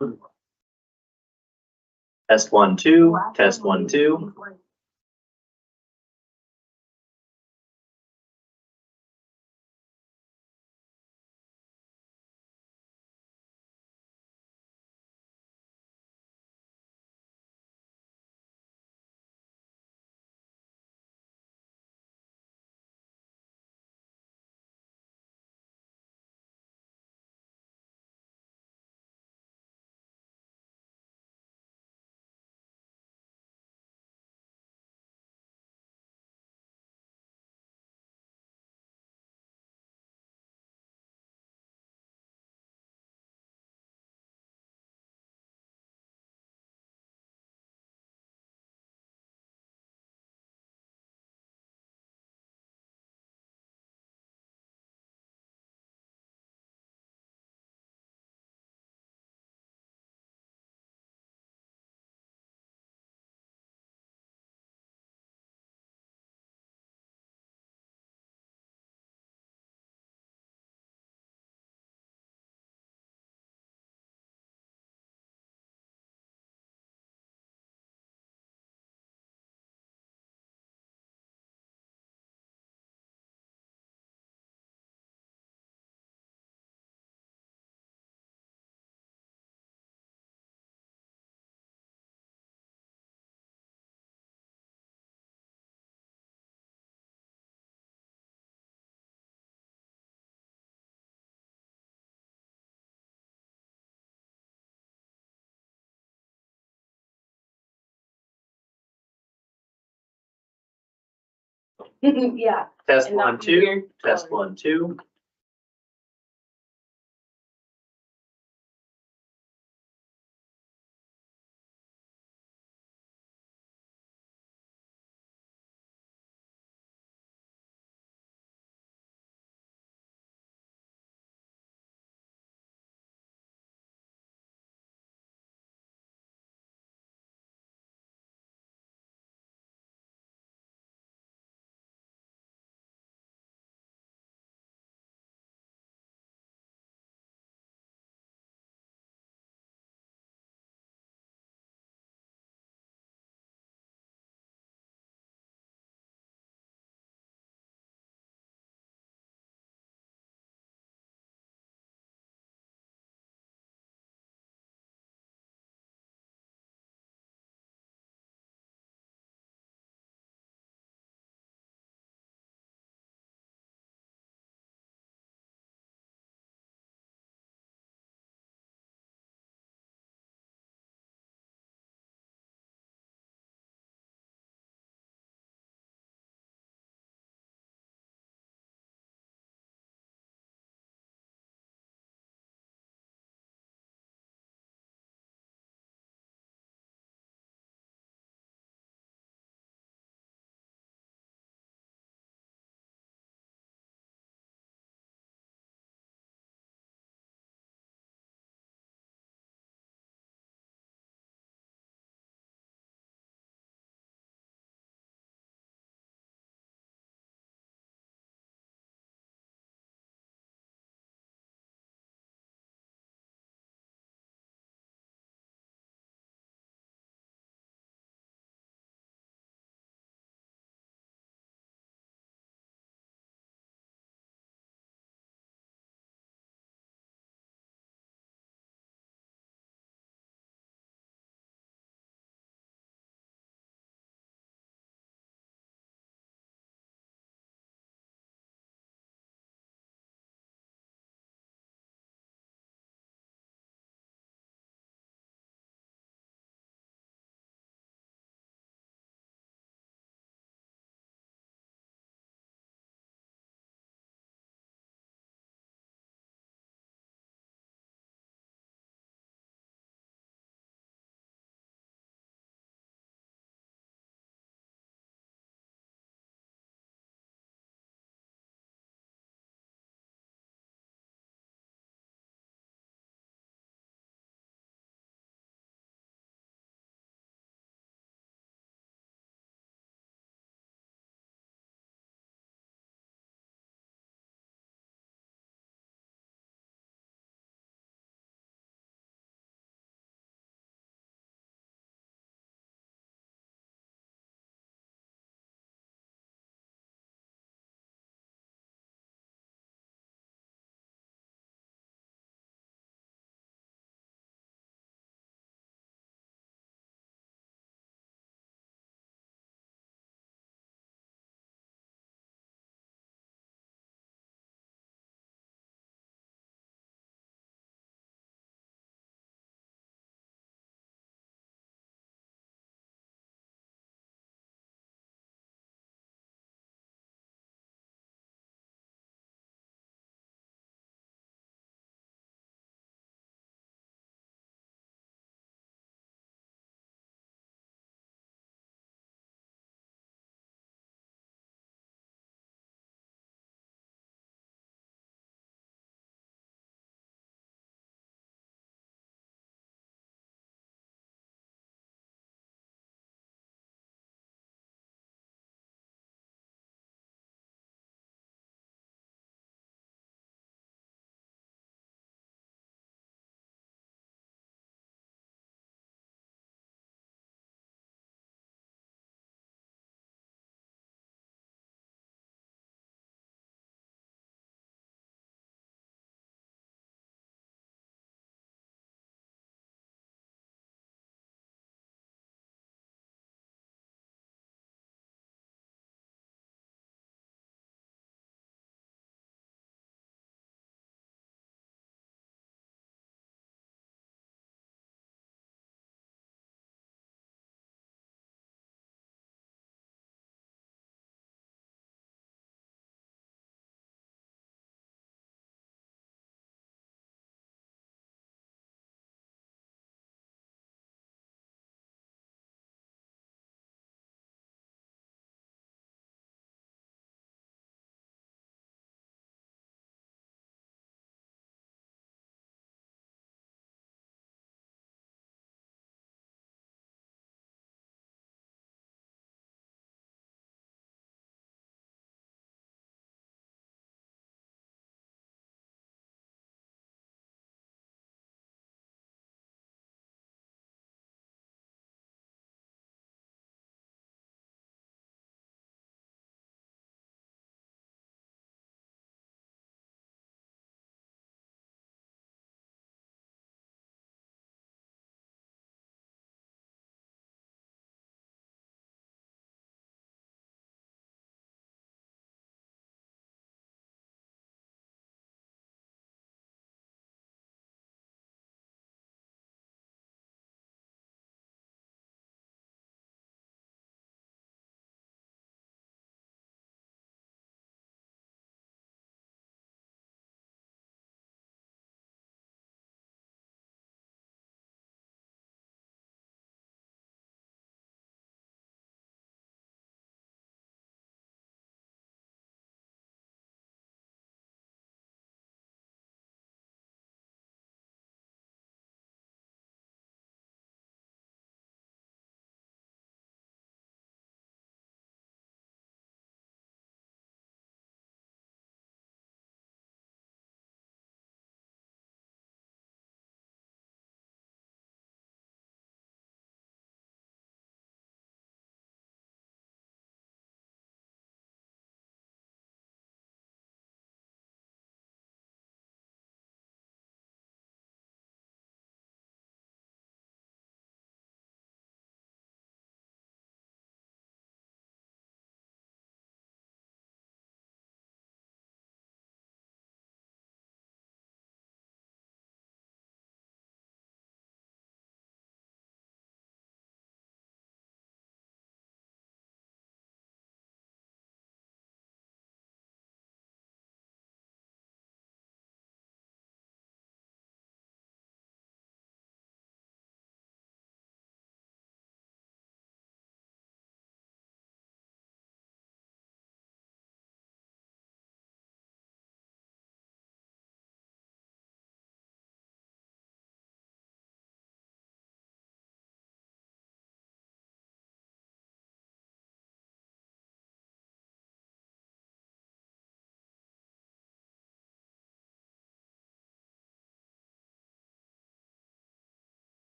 Test 1, 2, test 1, 2. Yeah. Test And 1, not be 2, weird. test 1, 2.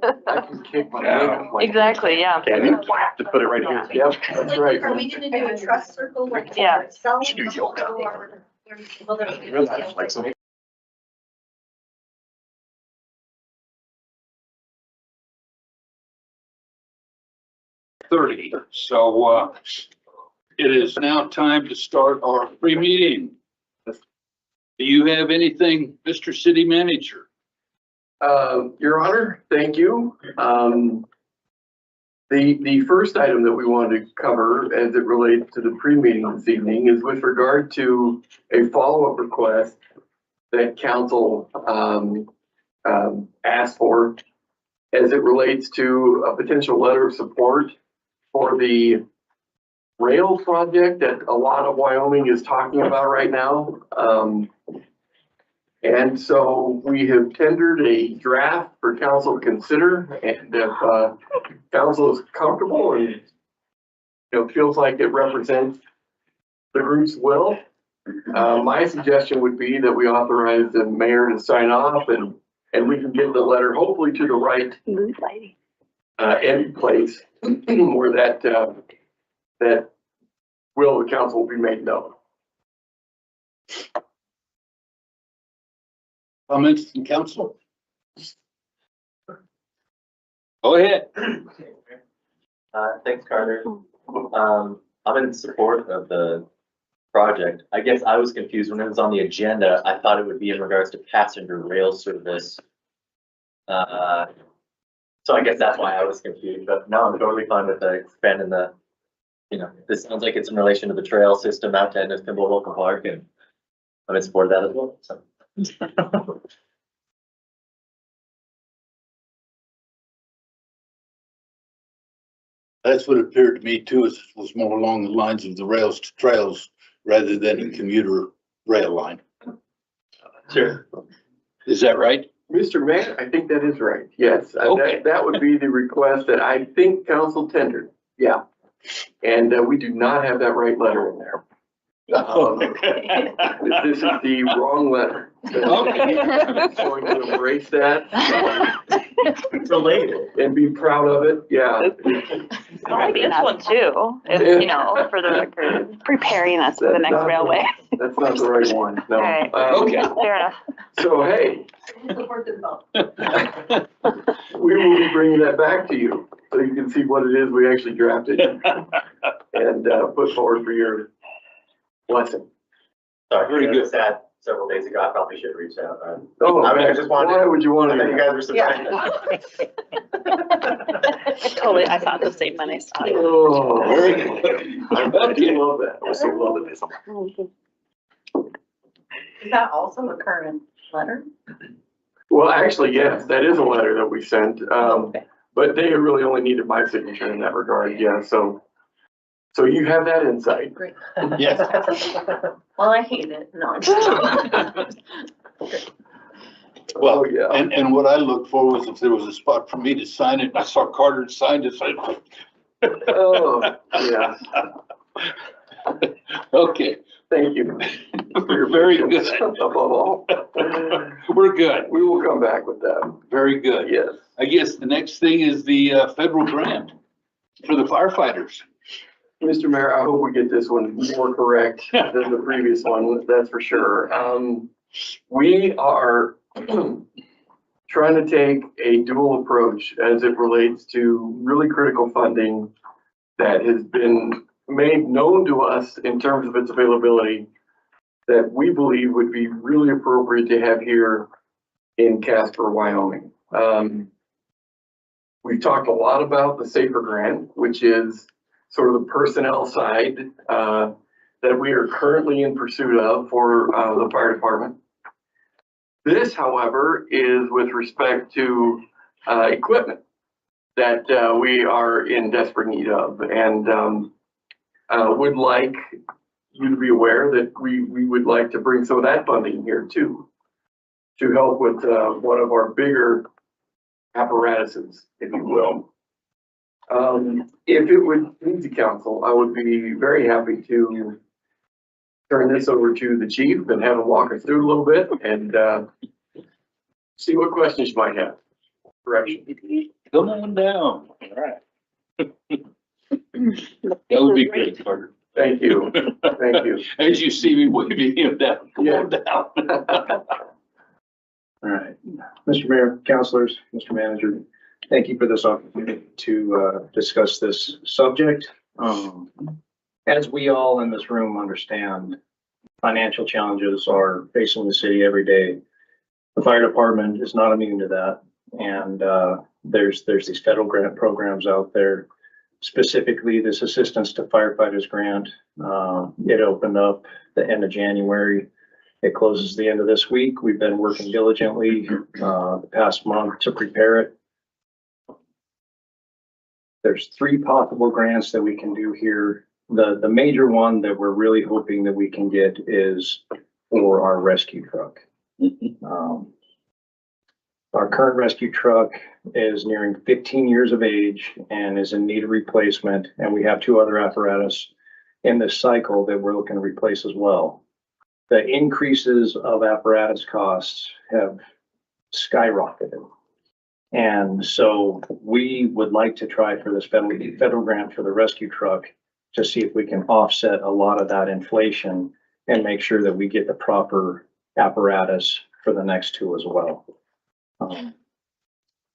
I can kick my leg up like. Exactly, yeah. Okay, to put it right here. Yep, that's right. Are we gonna do a trust circle? Like Yeah. Excel? Should do yoga. Well, there's- Really flexible. 30. So it is now time to start our pre-meeting. Do you have anything, Mr. City Manager? Your Honor, thank you. The first item that we wanted to cover as it relates to the pre-meeting this evening is with regard to a follow-up request that council asked for as it relates to a potential letter of support for the rail project that a lot of Wyoming is talking about right now. And so we have tendered a draft for council to consider, and if council is comfortable and feels like it represents the group's will, my suggestion would be that we authorize the mayor to sign off and we can get the letter hopefully to the right end place where that will of the council will be made known. Comments from council? Go ahead. Thanks, Carter. I'm in support of the project. I guess I was confused when it was on the agenda. I thought it would be in regards to passenger rail service. So I guess that's why I was confused, but no, I'm totally fine with expanding the, this sounds like it's in relation to the trail system out to Ennis Kimball Local Park, and I'm in support of that as well, so. That's what it appeared to me too, was more along the lines of the rails to trails rather than a commuter rail line. Sure. Is that right? Mr. Mayor, I think that is right. Yes, Okay. that would be the request that I think council tendered. Yeah. And we do not have that right letter in there. This is the wrong letter. Okay. I'm going to embrace that It's related. and be proud of it. Yeah. I like this one too, if, for the record, preparing us for the That's next not the- railway. That's not the right one. No. Alright. Okay. Fair enough. So, hey, Support this vote. we will be bringing that back to you so you can see what it is we actually drafted and put forward for your blessing. Sorry, Very I good. noticed that several days ago. I probably should reach out. Oh, I mean, I just wanted- why would you want I to? thought you guys were surprised. Totally, I thought the same when I saw it. Oh, Very good. I Okay. love that. I was so love of this. Is that also a current letter? Well, actually, yes, that is a letter that we sent. But they really only needed my signature in that regard. Yeah. So you have that insight. Great. Yes. Well, I hate it. No. I'm just- Well, Oh, yeah. and what I looked for was if there was a spot for me to sign it, and I saw Carter signed it, so Oh, yeah. okay, Thank you. for your Very patience good. Above all. we're good. We will come back with that. Very good. Yes. I guess the next thing is the federal grant for the firefighters. Mr. Mayor, I hope we get this one more correct than the previous one, that's for sure. We are trying to take a dual approach as it relates to really critical funding that has been made known to us in terms of its availability that we believe would be really appropriate to have here in Casper, Wyoming. We've talked a lot about the SAFER grant, which is sort of the personnel side that we are currently in pursuit of for the fire department. This, however, is with respect to equipment that we are in desperate need of, and would like you to be aware that we would like to bring some of that funding here too, to help with one of our bigger apparatuses, if you will. If it would please the council, I would be very happy to turn this over to the chief and have him walk us through a little bit and see what questions you might have. direction. Come on down. All right. That would be great, Carter. Thank you. Thank you. As you see me waving him down, come on down. All right, Mr. Mayor, councilors, Mr. Manager, thank you for this opportunity to discuss this subject. As we all in this room understand, financial challenges are facing the city every day. The fire department is not immune to that. And there's these federal grant programs out there, specifically this Assistance to Firefighters grant. It opened up the end of January. It closes the end of this week. We've been working diligently the past month to prepare it. There's 3 possible grants that we can do here. The major one that we're really hoping that we can get is for our rescue truck. Our current rescue truck is nearing 15 years of age and is in need of replacement. And we have 2 other apparatus in this cycle that we're looking to replace as well. The increases of apparatus costs have skyrocketed. And so we would like to try for this federal grant for the rescue truck to see if we can offset a lot of that inflation and make sure that we get the proper apparatus for the next 2 as well.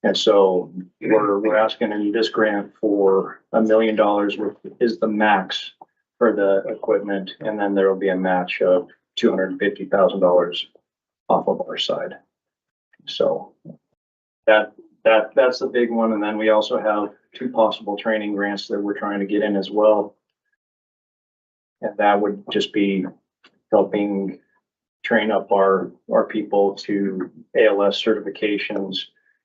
And so we're asking in this grant for $1 million, which is the max for the equipment. And then there will be a match of $250,000 off of our side. So that's the big one. And then we also have 2 possible training grants that we're trying to get in as well. And that would just be helping train up our people to ALS certifications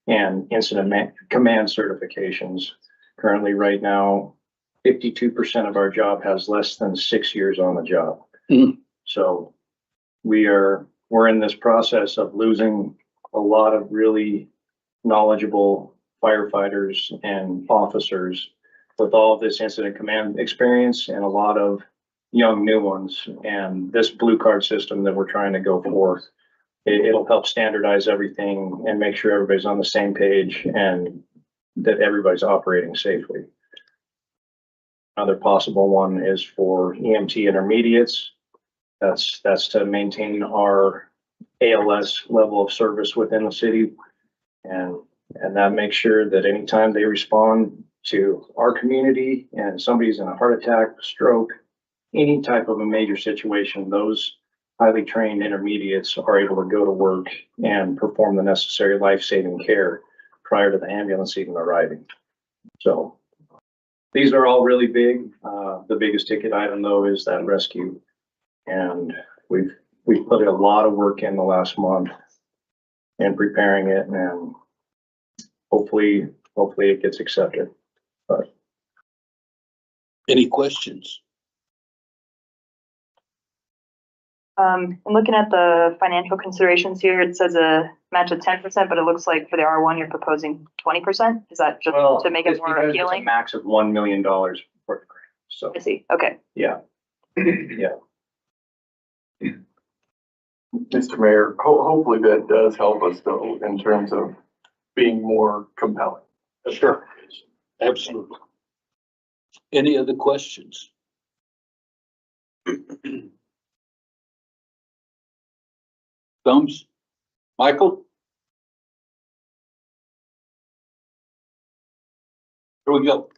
and incident command certifications. Currently, right now, 52% of our job has less than 6 years on the job. So we're in this process of losing a lot of really knowledgeable firefighters and officers with all of this incident command experience and a lot of young new ones. And this blue card system that we're trying to go for, it'll help standardize everything and make sure everybody's on the same page and that everybody's operating safely. Another possible one is for EMT intermediates. That's to maintain our ALS level of service within the city. And that makes sure that anytime they respond to our community and somebody's in a heart attack, stroke, any type of a major situation, those highly trained intermediates are able to go to work and perform the necessary life-saving care prior to the ambulance even arriving. So these are all really big. The biggest ticket item though is that rescue. And we've put a lot of work in the last month in preparing it, and hopefully it gets accepted. But Any questions? I'm looking at the financial considerations here. It says a match of 10%, but it looks like for the R1, you're proposing 20%. Is that just to make it more appealing? It's a max of $1 million for the grant. So I see. Okay. yeah. Yeah. Mr. Mayor, hopefully that does help us though, in terms of being more compelling. Sure. Absolutely. Any other questions? Thumbs? Michael? Here we go.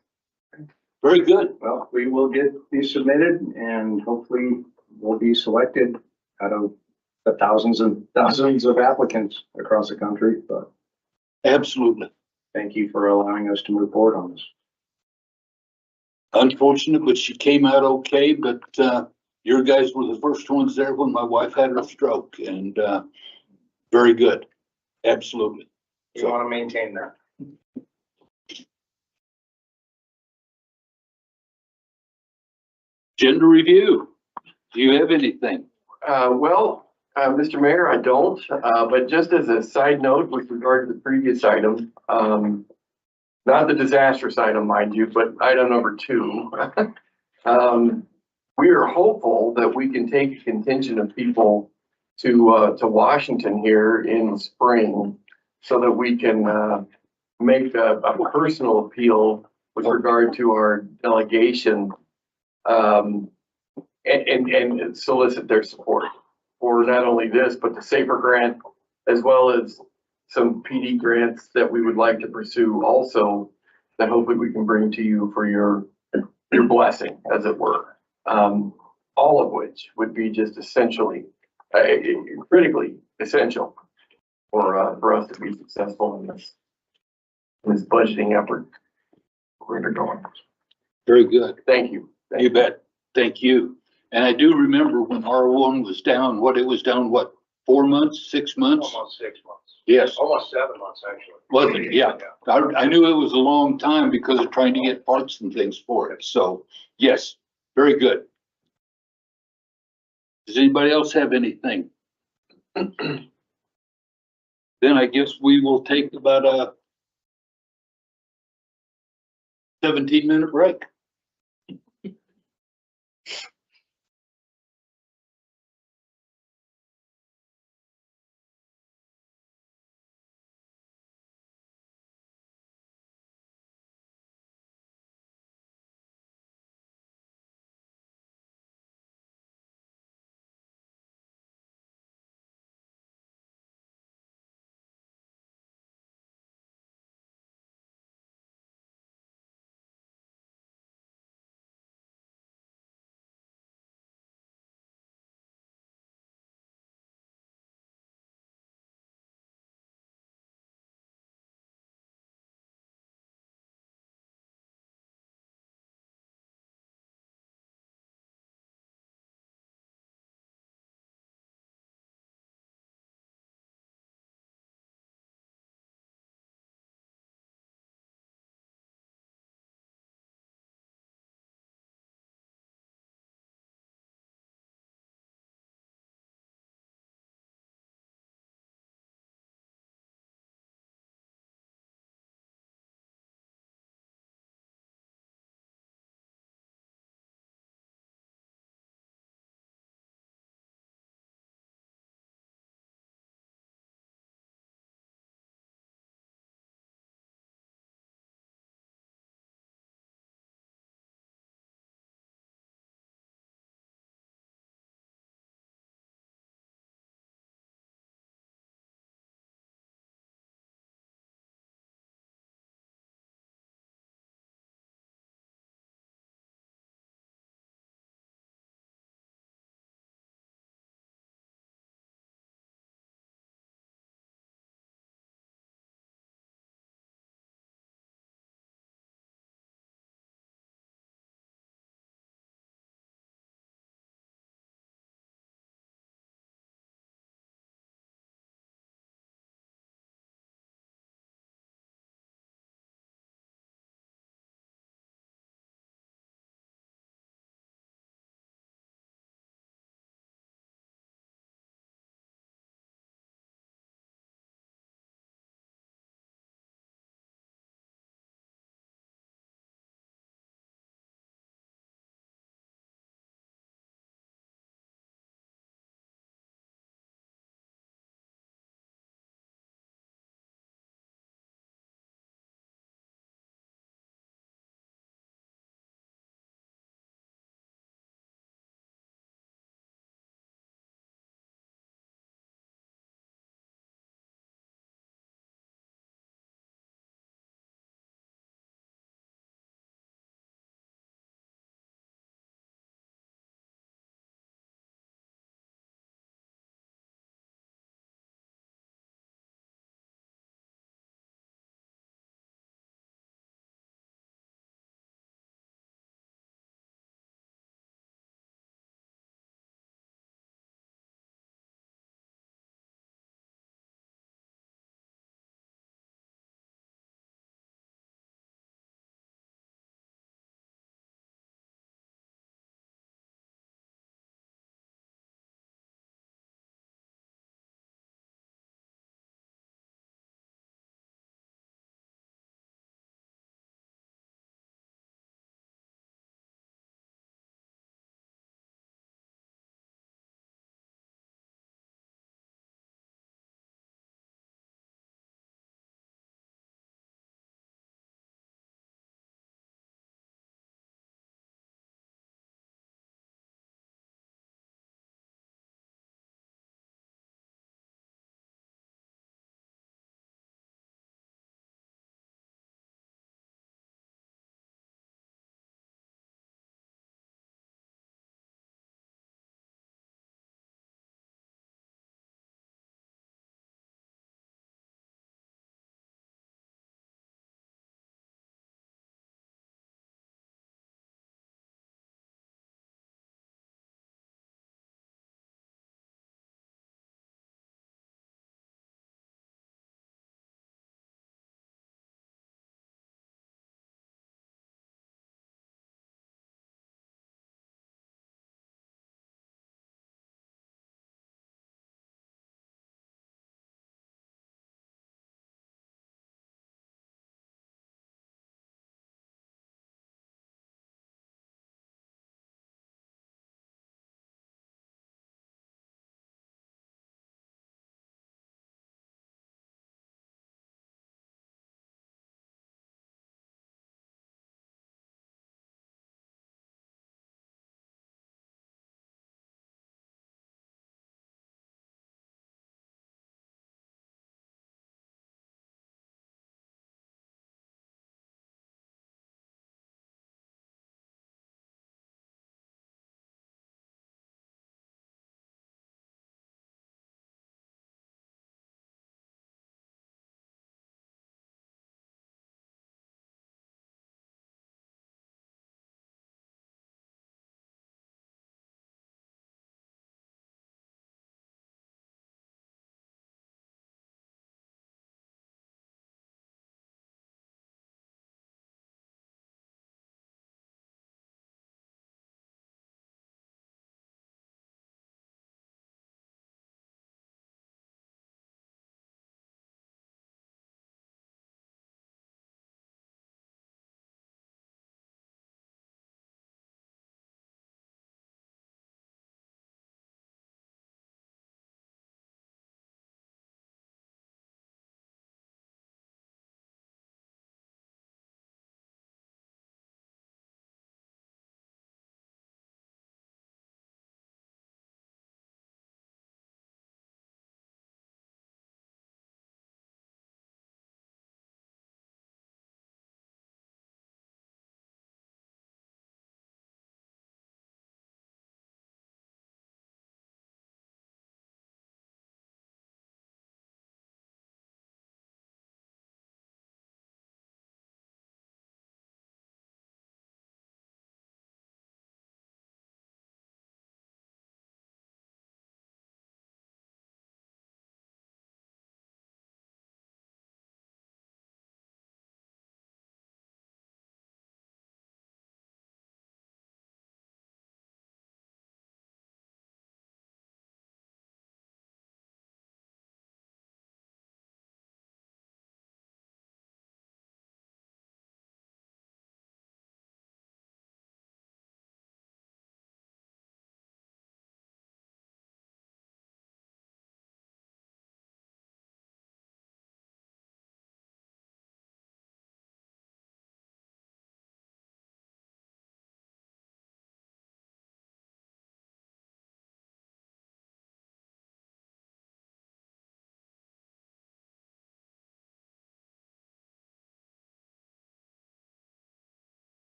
Very good. Well, we will get these submitted and hopefully we'll be selected out of the thousands and thousands of applicants across the country. But Absolutely. thank you for allowing us to move forward on this. Unfortunate, but she came out okay, but your guys were the first ones there when my wife had her stroke, and very good. Absolutely. We want to maintain that. Gender review. Do you have anything? Mr. Mayor, I don't, but just as a side note with regard to the previous item, not the disastrous item, mind you, but item number 2. We are hopeful that we can take a contingent of people to Washington here in spring so that we can make a personal appeal with regard to our delegation, and solicit their support for not only this, but the SAFER grant, as well as some PD grants that we would like to pursue also, that hopefully we can bring to you for your blessing, as it were. All of which would be just essentially, critically essential for us to be successful in this budgeting effort we're undergoing. Very good. Thank you. You bet. Thank you. And I do remember when R1 was down, it was down, 4 months, 6 months? Almost 6 months. Yes, Almost 7 months, actually. wasn't it? Yeah. I knew it was a long time because of trying to get parts and things for it. So, yes, very good. Does anybody else have anything? Then I guess we will take about a 17-minute break.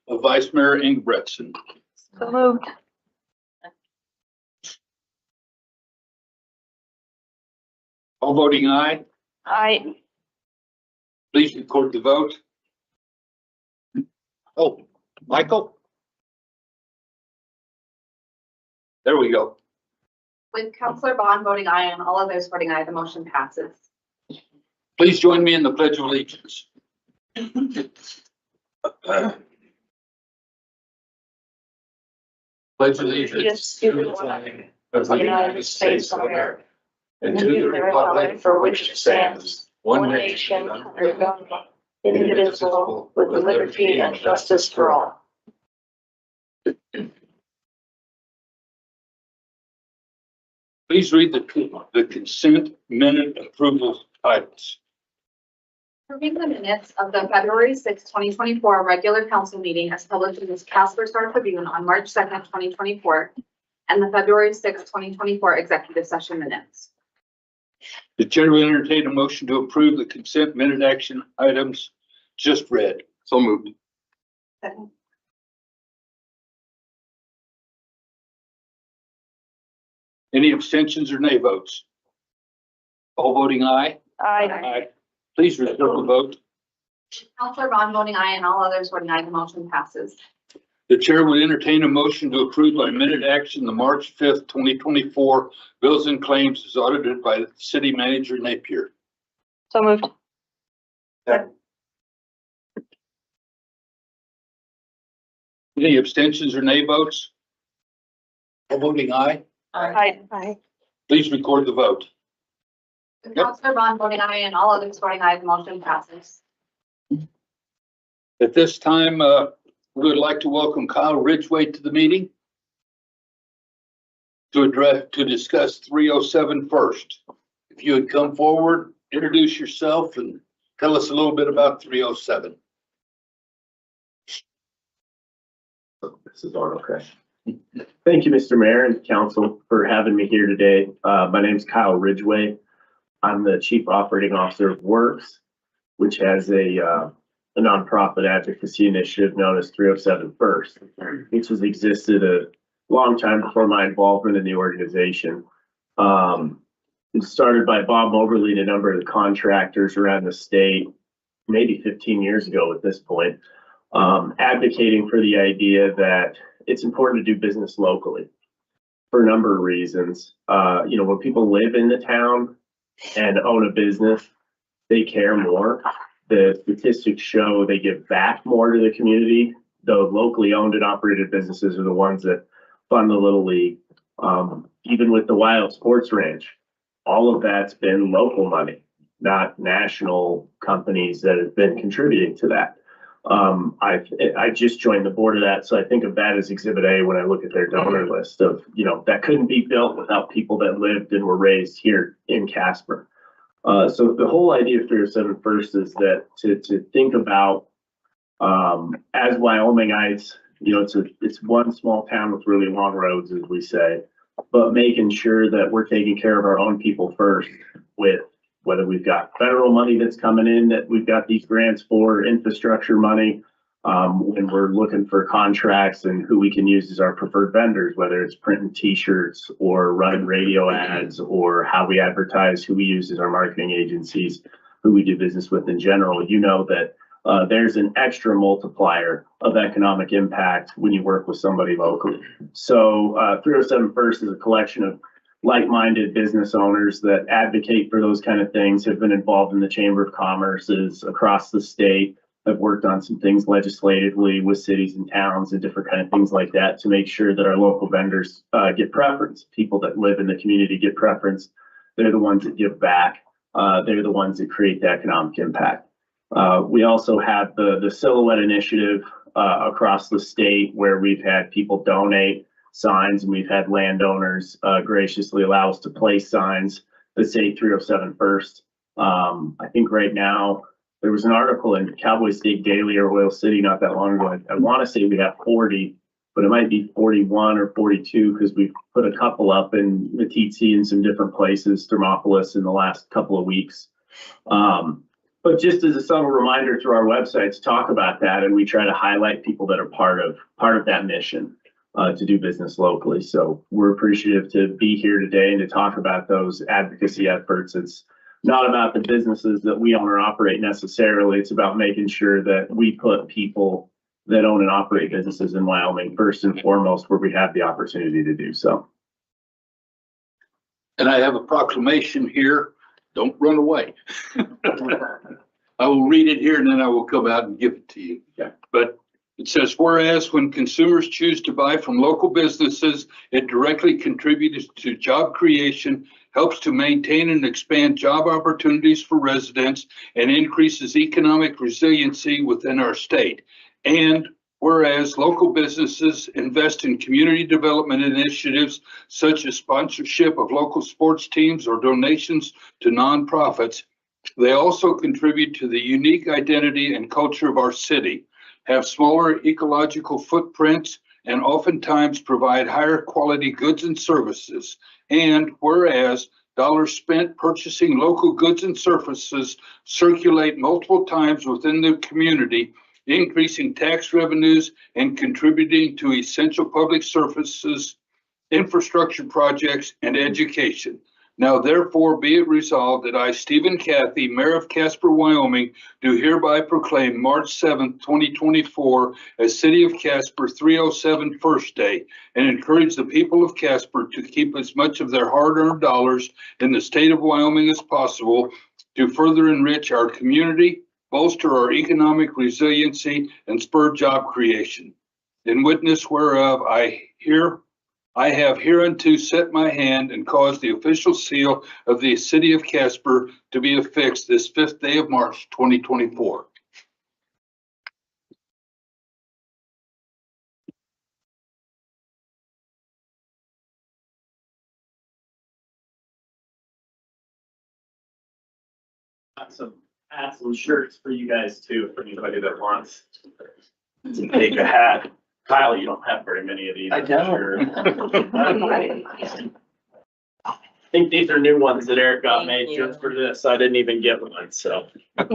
of Vice Mayor Ingebretson. So moved. All voting aye, Aye. please record the vote. Oh, Michael? There we go. With Counselor Bond voting aye and all others voting aye, the motion passes. Please join me in the Pledge of Allegiance. Pledge allegiance to the flag of the United States of America and to the republic for which it stands, one nation under God, indivisible, with liberty and justice for all. Please read the consent minute approval items. Approving the minutes of the February 6, 2024 regular council meeting as published in the Casper Star Tribune on March 2nd, 2024, and the February 6, 2024 executive session minutes. The chair will entertain a motion to approve the consent minute action items just read. So moved. Second. Any abstentions or nay votes? All voting aye? Aye. Please record the vote. Counselor Bond voting aye and all others voting aye, the motion passes. The chair will entertain a motion to approve by minute action the March 5th, 2024 bills and claims as audited by the city manager Napier. So moved. Any abstentions or nay votes? All voting aye? Aye. Please record the vote. With Counselor Bond voting aye and all others voting aye, the motion passes. At this time, we would like to welcome Kyle Ridgway to the meeting to discuss 307 first. If you would come forward, introduce yourself and tell us a little bit about 307. This is on, okay. Thank you, Mr. Mayor and Council, for having me here today. My name is Kyle Ridgway. I'm the Chief Operating Officer of Works, which has a nonprofit advocacy initiative known as 307 First, which has existed a long time before my involvement in the organization. It started by Bob Moberly and a number of the contractors around the state, maybe 15 years ago at this point, advocating for the idea that it's important to do business locally for a number of reasons. When people live in the town and own a business, they care more. The statistics show they give back more to the community. The locally owned and operated businesses are the ones that fund the Little League. Even with the Wild Sports Ranch, all of that's been local money, not national companies that have been contributing to that. I just joined the board of that, so I think of that as Exhibit A when I look at their donor list of, that couldn't be built without people that lived and were raised here in Casper. So the whole idea of 307 First is that to think about, as Wyomingites, it's one small town with really long roads, as we say, but making sure that we're taking care of our own people first, with whether we've got federal money that's coming in that we've got these grants for, infrastructure money, when we're looking for contracts and who we can use as our preferred vendors, whether it's printing t-shirts or running radio ads or how we advertise, who we use as our marketing agencies, who we do business with in general. That there's an extra multiplier of economic impact when you work with somebody locally. So 307 First is a collection of like-minded business owners that advocate for those kind of things, have been involved in the Chamber of Commerce's across the state, have worked on some things legislatively with cities and towns and different kind of things like that to make sure that our local vendors get preference. People that live in the community get preference. They're the ones that give back. They're the ones that create the economic impact. We also have the Silhouette Initiative across the state, where we've had people donate signs and we've had landowners graciously allow us to place signs that say 307 First. I think right now there was an article in Cowboy State Daily or Oil City not that long ago. I want to say we have 40, but it might be 41 or 42 because we've put a couple up in Meeteetse and some different places, Thermopolis, in the last couple of weeks. But just as a subtle reminder through our websites, talk about that, and we try to highlight people that are part of that mission to do business locally. So we're appreciative to be here today and to talk about those advocacy efforts. It's not about the businesses that we own or operate necessarily. It's about making sure that we put people that own and operate businesses in Wyoming first and foremost, where we have the opportunity to do so. And I have a proclamation here. Don't run away. I will read it here and then I will come out and give it to you. Yeah. But it says, whereas when consumers choose to buy from local businesses, it directly contributes to job creation, helps to maintain and expand job opportunities for residents, and increases economic resiliency within our state. And whereas local businesses invest in community development initiatives such as sponsorship of local sports teams or donations to nonprofits, they also contribute to the unique identity and culture of our city, have smaller ecological footprints, and oftentimes provide higher quality goods and services. And whereas dollars spent purchasing local goods and services circulate multiple times within the community, increasing tax revenues and contributing to essential public services, infrastructure projects, and education. Now therefore be it resolved that I, Stephen Cathy, Mayor of Casper, Wyoming, do hereby proclaim March 7th, 2024 as City of Casper 307 First Day, and encourage the people of Casper to keep as much of their hard-earned dollars in the state of Wyoming as possible to further enrich our community, bolster our economic resiliency, and spur job creation. In witness whereof I have hereunto set my hand and caused the official seal of the City of Casper to be affixed this 5th day of March, 2024. Got some shirts for you guys too, for anybody that wants to take a hat. Kyle, you don't have very many of these. I I'm don't. sure. I think these are new ones that Eric got made just for this. I didn't even get one, so. Thank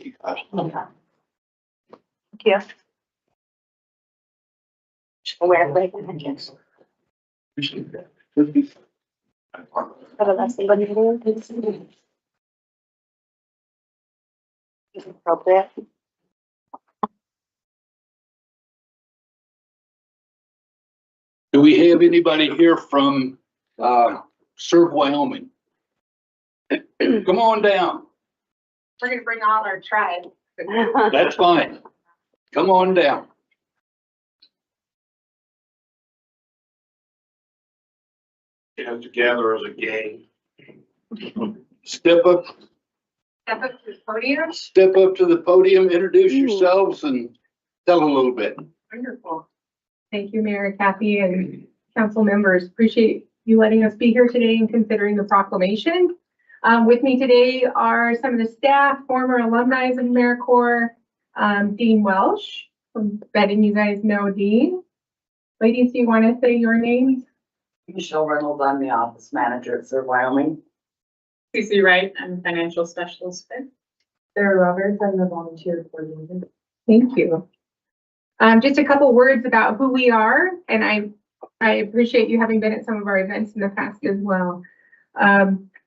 you, Kyle. Thank you. Where, like, is appropriate. Do we have anybody here from Serve Wyoming? Come on down. We're gonna bring all our tribe. That's fine. Come on down. Get together as a gang. Step up Step up to the podium. Step up to the podium, introduce yourselves and tell a little bit. Wonderful. Thank you, Mayor Cathy and council members. Appreciate you letting us be here today and considering the proclamation. With me today are some of the staff, former alumni of AmeriCorps, Dean Welsh, I'm betting you guys know Dean. Ladies, do you want to say your names? Michelle Reynolds, I'm the office manager at Serve Wyoming. CC Wright, I'm financial specialist. Sarah Roberts, I'm the volunteer coordinator. Thank you. Just a couple words about who we are, and I appreciate you having been at some of our events in the past as well.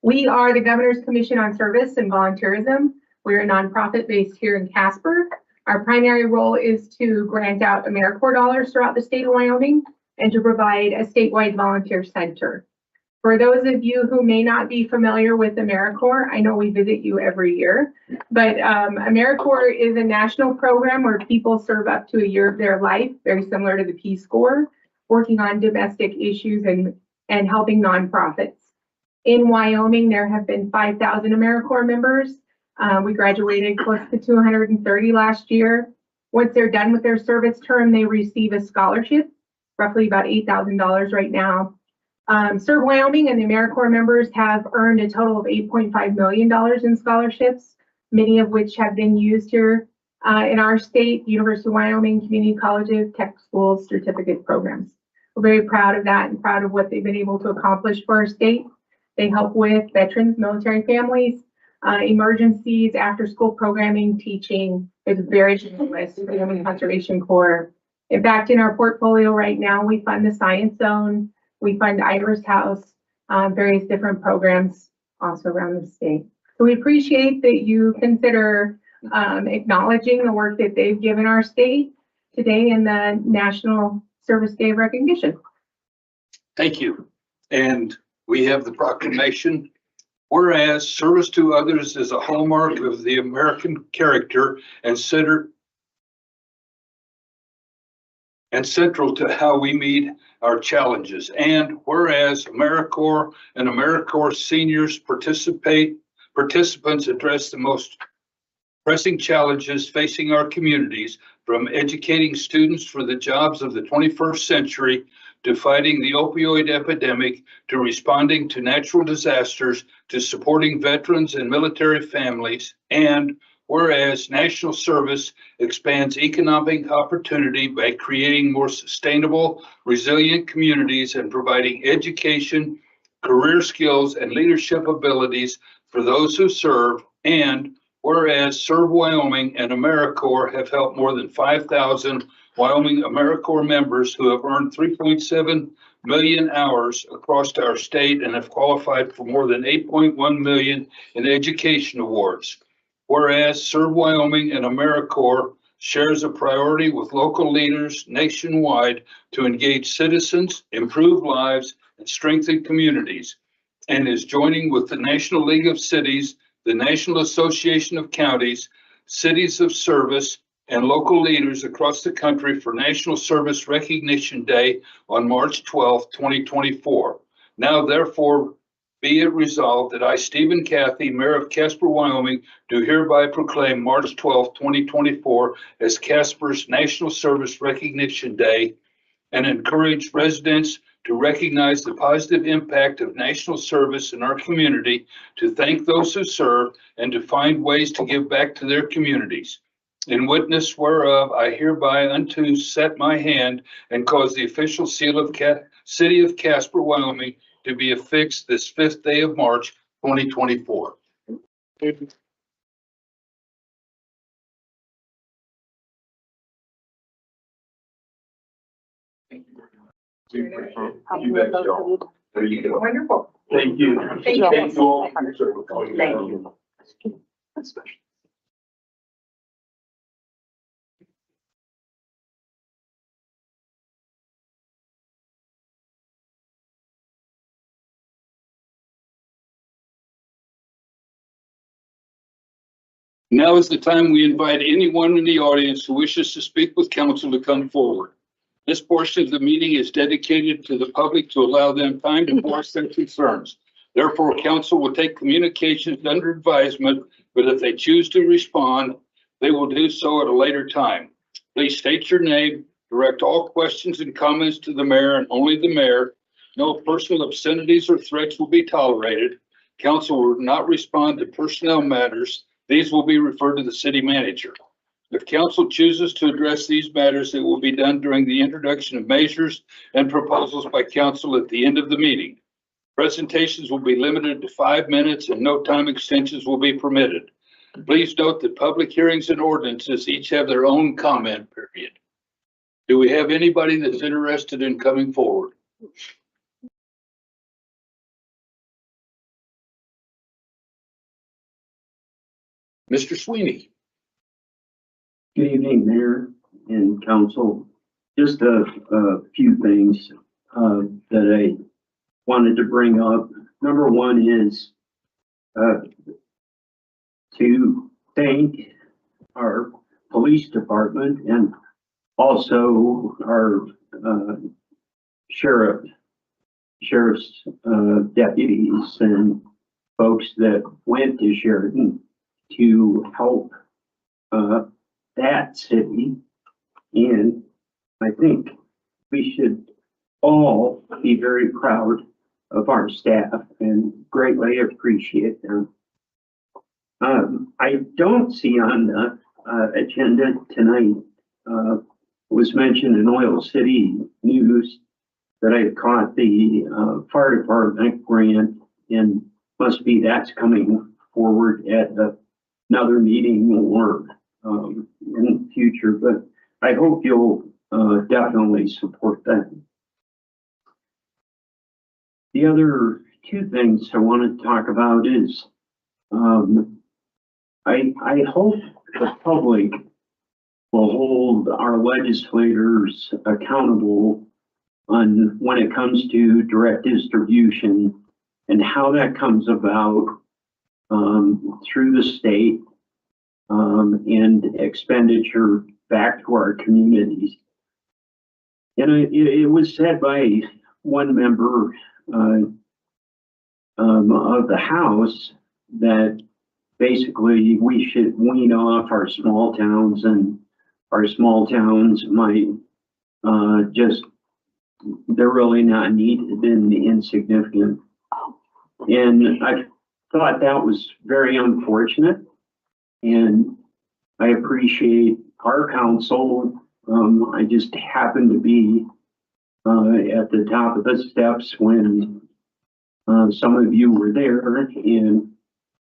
We are the Governor's Commission on Service and Volunteerism. We're a nonprofit based here in Casper. Our primary role is to grant out AmeriCorps dollars throughout the state of Wyoming and to provide a statewide volunteer center. For those of you who may not be familiar with AmeriCorps, I know we visit you every year, but AmeriCorps is a national program where people serve up to a year of their life, very similar to the Peace Corps, working on domestic issues and helping nonprofits. In Wyoming, there have been 5,000 AmeriCorps members. We graduated close to 230 last year. Once they're done with their service term, they receive a scholarship, roughly about $8,000 right now. Serve Wyoming and the AmeriCorps members have earned a total of $8.5 million in scholarships, many of which have been used here in our state, University of Wyoming, community colleges, tech schools, certificate programs. We're very proud of that and proud of what they've been able to accomplish for our state. They help with veterans, military families, emergencies, after-school programming, teaching. It's very generous for the Human Conservation Corps. In fact, in our portfolio right now, we fund the Science Zone, we fund Iris House, various different programs also around the state. So we appreciate that you consider acknowledging the work that they've given our state today in the National Service Day of Recognition. Thank you. And we have the proclamation. Whereas service to others is a hallmark of the American character and central to how we meet our challenges. And whereas AmeriCorps and AmeriCorps seniors participants address the most pressing challenges facing our communities, from educating students for the jobs of the 21st century to fighting the opioid epidemic, to responding to natural disasters, to supporting veterans and military families. And whereas national service expands economic opportunity by creating more sustainable, resilient communities and providing education, career skills, and leadership abilities for those who serve. And whereas Serve Wyoming and AmeriCorps have helped more than 5,000 Wyoming AmeriCorps members who have earned 3.7 million hours across our state and have qualified for more than 8.1 million in education awards. Whereas Serve Wyoming and AmeriCorps shares a priority with local leaders nationwide to engage citizens, improve lives, and strengthen communities, and is joining with the National League of Cities, the National Association of Counties, Cities of Service, and local leaders across the country for National Service Recognition Day on March 12, 2024. Now, therefore, be it resolved that I, Stephen Cathy, Mayor of Casper, Wyoming, do hereby proclaim March 12, 2024 as Casper's National Service Recognition Day and encourage residents to recognize the positive impact of national service in our community, to thank those who serve, and to find ways to give back to their communities. In witness whereof, I hereby unto set my hand and cause the official seal of City of Casper, Wyoming, to be affixed this 5th day of March, 2024. You bet, Joe. There you go. Wonderful. Thank you. Thank you. Thank you all for your service. Thank you. Now is the time we invite anyone in the audience who wishes to speak with council to come forward. This portion of the meeting is dedicated to the public to allow them time to voice their concerns. Therefore, council will take communications under advisement, but if they choose to respond, they will do so at a later time. Please state your name, direct all questions and comments to the mayor and only the mayor. No personal obscenities or threats will be tolerated. Council will not respond to personnel matters. These will be referred to the city manager. If council chooses to address these matters, it will be done during the introduction of measures and proposals by council at the end of the meeting. Presentations will be limited to 5 minutes and no time extensions will be permitted. Please note that public hearings and ordinances each have their own comment period. Do we have anybody that's interested in coming forward? Mr. Sweeney. Good evening, Mayor and Council. Just a few things that I wanted to bring up. Number one is to thank our police department and also our sheriff's deputies and folks that went to Sheridan to help that city. And I think we should all be very proud of our staff and greatly appreciate them. I don't see on the agenda tonight, was mentioned in Oil City News that I caught the fire department grant and must be that's coming forward at another meeting or, in the future, but I hope you'll, definitely support that. The other two things I want to talk about is, I hope the public will hold our legislators accountable on when it comes to direct distribution and how that comes about through the state and expenditure back to our communities. And it was said by one member of the House that basically we should wean off our small towns, and our small towns might just, they're really not needed and insignificant. And I thought that was very unfortunate. And I appreciate our council. I just happened to be at the top of the steps when some of you were there and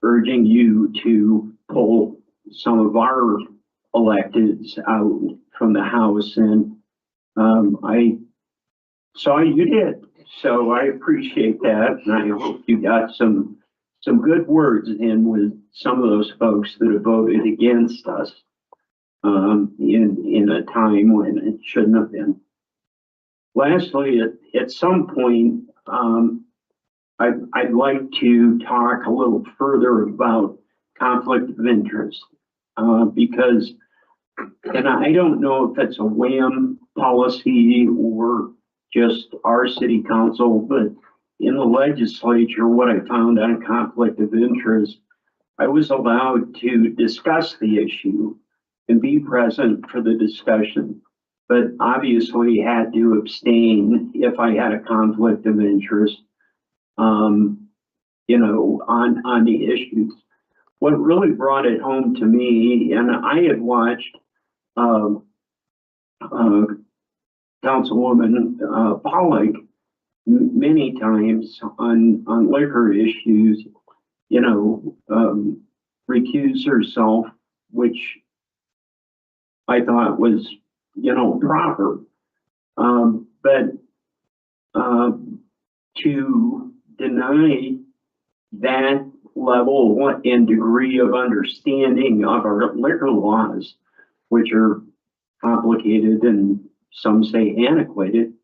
urging you to pull some of our electeds out from the House. And I saw you did. So I appreciate that. And I hope you got some good words in with some of those folks that have voted against us in a time when it shouldn't have been. Lastly, at some point, I'd like to talk a little further about conflict of interest because, and I don't know if it's a WHAM policy or just our city council, but in the legislature, what I found on conflict of interest, I was allowed to discuss the issue and be present for the discussion, but obviously had to abstain if I had a conflict of interest, you know, on the issues. What really brought it home to me, and I had watched Councilwoman Pollock many times on liquor issues, you know, recuse herself, which I thought was, you know, proper. But to deny that level and degree of understanding of our liquor laws, which are complicated and some say antiquated,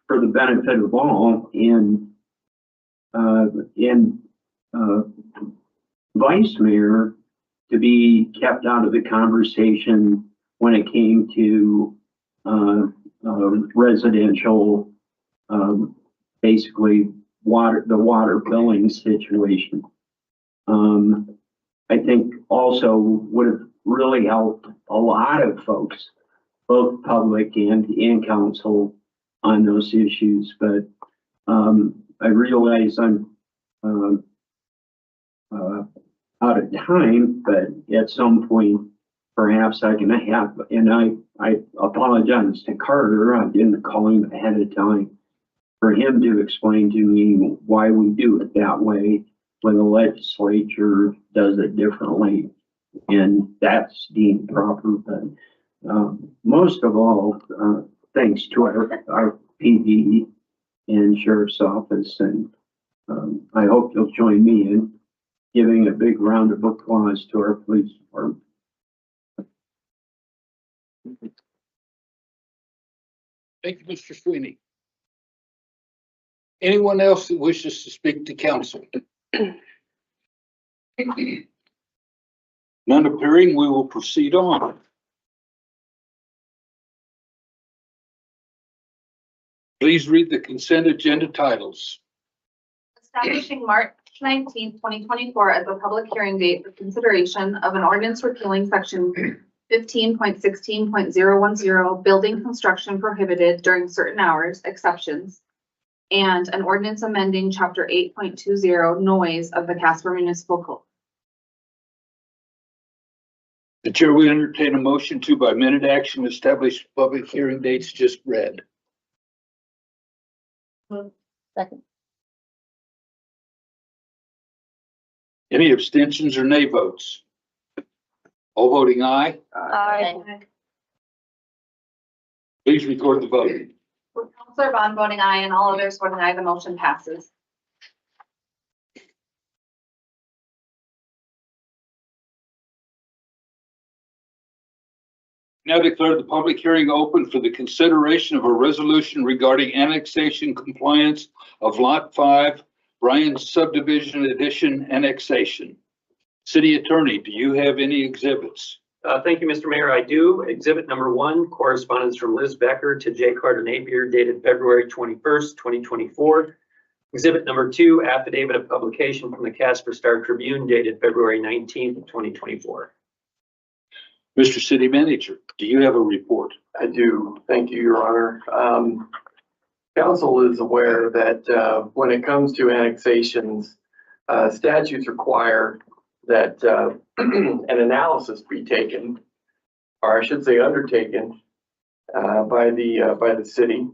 for the benefit of all, and vice mayor to be kept out of the conversation when it came to residential, basically the water billing situation. I think also would have really helped a lot of folks, both public and council, on those issues. But I realize I'm out of time, but at some point, perhaps I can have, and I apologize to Carter, I didn't call him ahead of time, for him to explain to me why we do it that way when the legislature does it differently, and that's deemed proper. But most of all, thanks to our PD and Sheriff's Office, and I hope you'll join me in giving a big round of applause to our police department. Thank you, Mr. Sweeney. Anyone else that wishes to speak to council? None appearing, we will proceed on. Please read the consent agenda titles. Establishing March 19th, 2024 as a public hearing date for consideration of an ordinance repealing section 15.16.010, building construction prohibited during certain hours, exceptions, and an ordinance amending chapter 8.20, noise of the Casper Municipal Code. The chair will entertain a motion to, by minute action, establish public hearing dates just read. Second. Any abstentions or nay votes? All voting aye. Aye. Please record the vote. With Counselor Bond voting aye and all others voting aye, the motion passes. Now declare the public hearing open for the consideration of a resolution regarding annexation compliance of Lot 5, Bryan Subdivision Addition annexation. City Attorney, do you have any exhibits? Thank you, Mr. Mayor. I do. Exhibit number 1, correspondence from Liz Becker to J. Carter Napier dated February 21st, 2024. Exhibit number 2, affidavit of publication from the Casper Star Tribune dated February 19th, 2024. Mr. City Manager, do you have a report? I do. Thank you, Your Honor. Council is aware that when it comes to annexations, statutes require that an analysis be taken, or I should say undertaken, by the city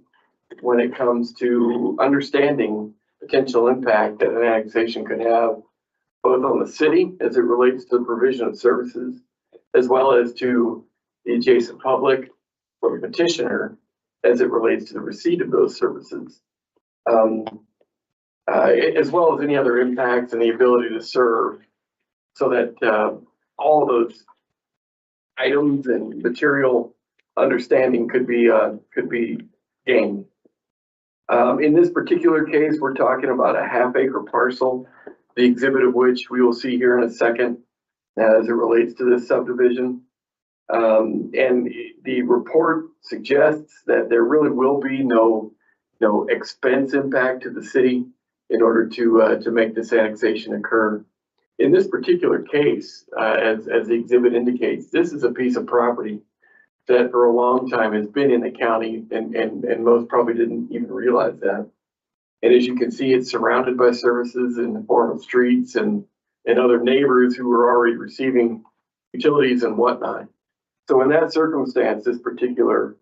when it comes to understanding potential impact that an annexation could have both on the city as it relates to the provision of services, as well as to the adjacent public or the petitioner as it relates to the receipt of those services, as well as any other impacts and the ability to serve, so that all of those items and material understanding could be gained. In this particular case, we're talking about a half-acre parcel, the exhibit of which we will see here in a second as it relates to this subdivision. And the report suggests that there really will be no expense impact to the city in order to make this annexation occur. In this particular case, as the exhibit indicates, this is a piece of property that for a long time has been in the county, and most probably didn't even realize that. And as you can see, it's surrounded by services in the form of streets and other neighbors who are already receiving utilities and whatnot. So in that circumstance, this particular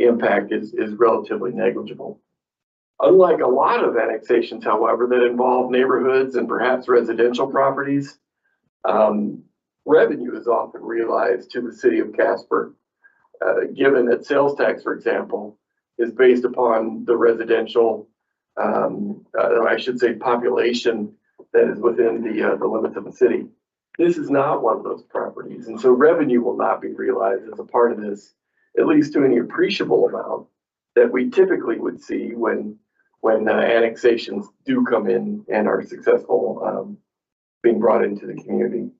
impact is relatively negligible. Unlike a lot of annexations, however, that involve neighborhoods and perhaps residential properties, revenue is often realized to the city of Casper, given that sales tax, for example, is based upon the residential, I should say, population that is within the limits of the city. This is not one of those properties, and so revenue will not be realized as a part of this, at least to any appreciable amount that we typically would see when annexations do come in and are successful being brought into the community.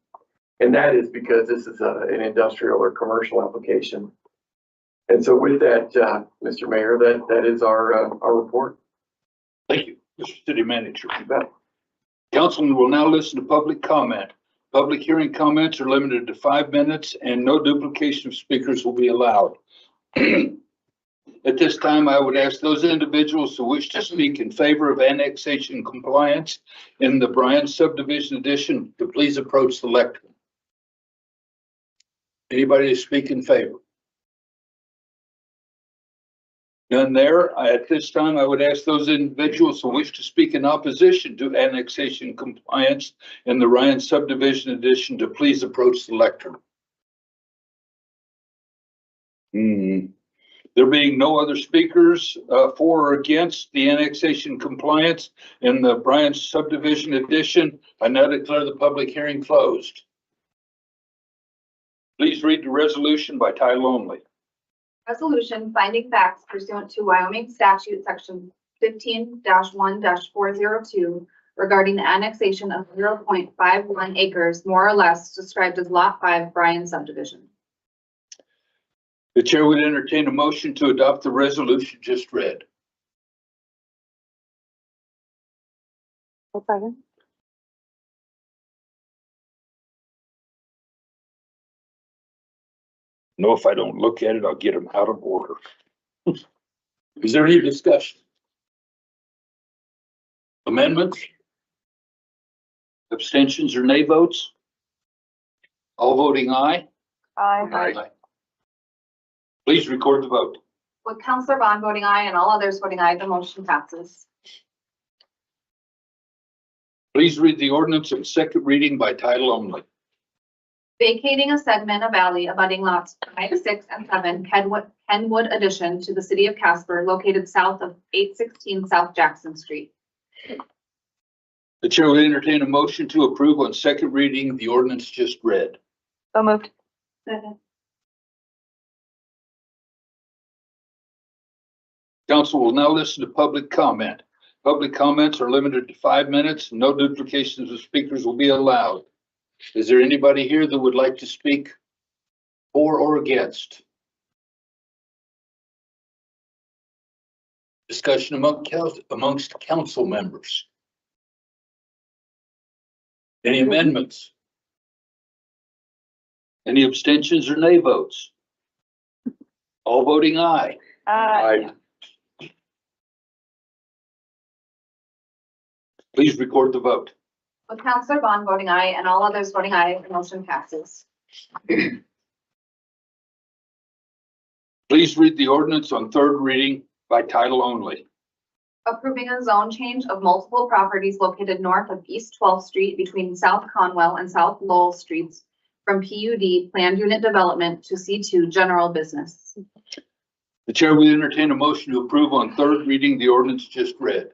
And that is because this is an industrial or commercial application. And so with that, Mr. Mayor, that is our report. Thank you, Mr. City Manager. You bet. Councilman will now listen to public comment. Public hearing comments are limited to 5 minutes and no duplication of speakers will be allowed. At this time, I would ask those individuals who wish to speak in favor of annexation compliance in the Bryan Subdivision Addition to please approach the lectern. Anybody to speak in favor? None there. At this time, I would ask those individuals who wish to speak in opposition to annexation compliance in the Bryan Subdivision Addition to please approach the lectern. There being no other speakers for or against the annexation compliance in the Bryan Subdivision Addition, I now declare the public hearing closed. Please read the resolution by title only. Resolution finding facts pursuant to Wyoming statute section 15-1-402 regarding the annexation of 0.51 acres, more or less, described as Lot 5 Bryan subdivision. The chair would entertain a motion to adopt the resolution just read. No, if I don't look at it, I'll get them out of order. Is there any discussion? Amendments? Abstentions or nay votes? All voting aye? Aye. Please record the vote. With Counselor Bond voting aye and all others voting aye, the motion passes. Please read the ordinance on second reading by title only. Vacating a segment of alley abutting lots 5, 6, and 7, Kenwood addition to the city of Casper, located south of 816 South Jackson Street. The chair will entertain a motion to approve on second reading the ordinance just read. So moved. Council will now listen to public comment. Public comments are limited to 5 minutes. No duplications of speakers will be allowed. Is there anybody here that would like to speak for or against? Discussion amongst council members. Any amendments? Any abstentions or nay votes? All voting aye. Please record the vote. With Counselor Bond voting aye and all others voting aye, the motion passes. Please read the ordinance on third reading by title only. Approving a zone change of multiple properties located north of East 12th Street between South Conwell and South Lowell Streets from PUD Planned Unit Development to C2 General Business. The chair will entertain a motion to approve on third reading the ordinance just read.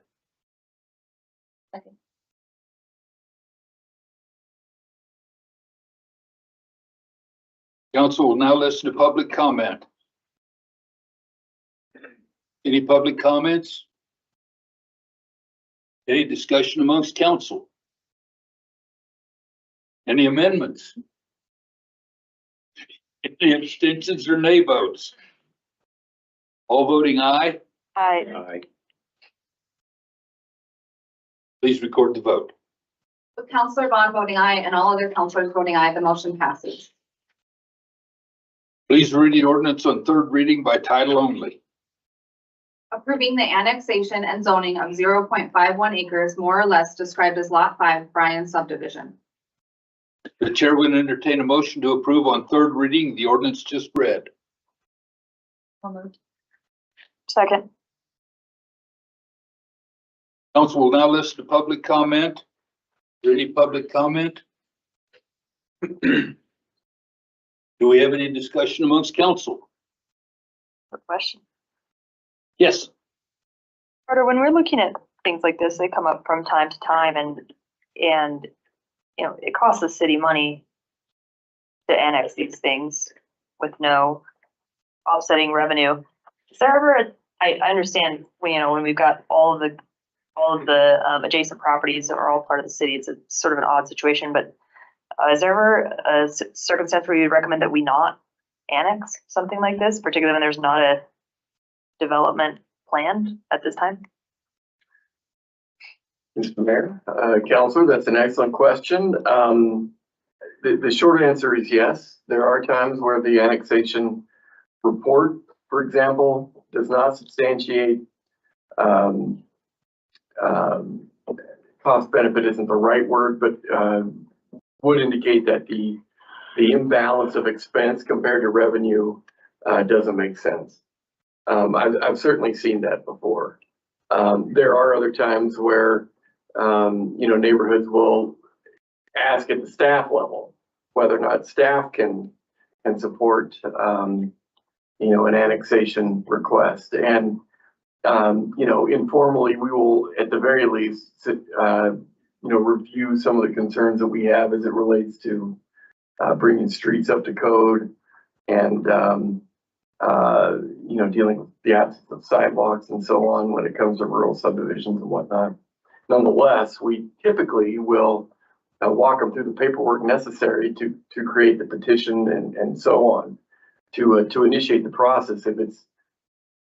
Council will now listen to public comment. Any public comments? Any discussion amongst council? Any amendments? Any abstentions or nay votes? All voting aye. Aye. Please record the vote. With Counselor Bond voting aye and all other counselors voting aye, the motion passes. Please read the ordinance on third reading by title only. Approving the annexation and zoning of 0.51 acres, more or less described as Lot 5, Bryan subdivision. The chair will entertain a motion to approve on third reading the ordinance just read. Second. Council will now listen to public comment. Is there any public comment? Do we have any discussion amongst council? Good question. Yes. Carter, when we're looking at things like this, they come up from time to time and you know, it costs the city money to annex these things with no offsetting revenue. Is there ever I understand when, you know, when we've got all of the adjacent properties that are all part of the city, it's a sort of an odd situation, but is there ever a circumstance where you'd recommend that we not annex something like this, particularly when there's not a development planned at this time? Mr. Mayor, Counselor, that's an excellent question. The short answer is yes. There are times where the annexation report, for example, does not substantiate cost benefit isn't the right word, but would indicate that the imbalance of expense compared to revenue doesn't make sense. I've certainly seen that before. There are other times where you know, neighborhoods will ask at the staff level whether or not staff can support you know, an annexation request. And you know, informally, we will at the very least you know, review some of the concerns that we have as it relates to bringing streets up to code and you know, dealing with the absence of sidewalks and so on when it comes to rural subdivisions and whatnot. Nonetheless, we typically will walk them through the paperwork necessary to create the petition and so on to initiate the process if it's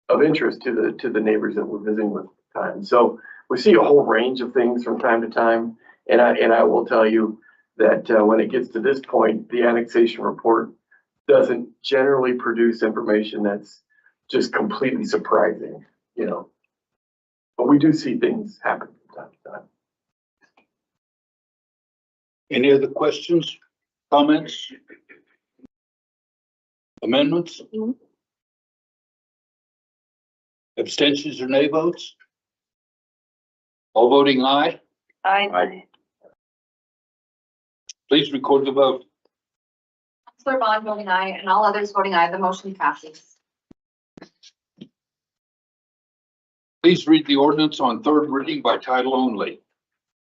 of interest to the neighbors that we're visiting with at the time. So we see a whole range of things from time to time, and I will tell you that when it gets to this point, the annexation report doesn't generally produce information that's just completely surprising, you know. But we do see things happen from time to time. Any other questions, comments, amendments? Abstentions or nay votes? All voting aye. Aye. Please record the vote. Counselor Bond voting aye and all others voting aye, the motion passes. Please read the ordinance on third reading by title only.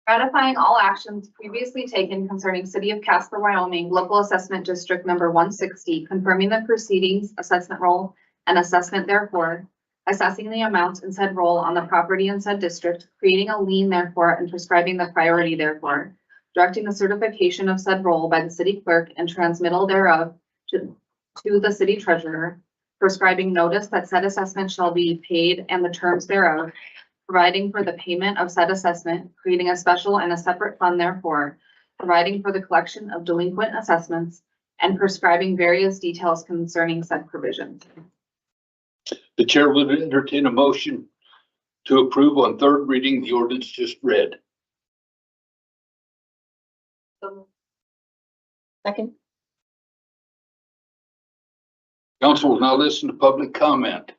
Ratifying all actions previously taken concerning City of Casper, Wyoming, Local Assessment District Number 160, confirming the proceedings, assessment roll, and assessment therefore, assessing the amounts in said roll on the property in said district, creating a lien therefore, and prescribing the priority therefore, directing the certification of said roll by the city clerk and transmittal thereof to the city treasurer, prescribing notice that said assessment shall be paid and the terms thereof, providing for the payment of said assessment, creating a special and a separate fund therefore, providing for the collection of delinquent assessments, and prescribing various details concerning said provisions. The chair will entertain a motion to approve on third reading the ordinance just read. Second. Council will now listen to public comment.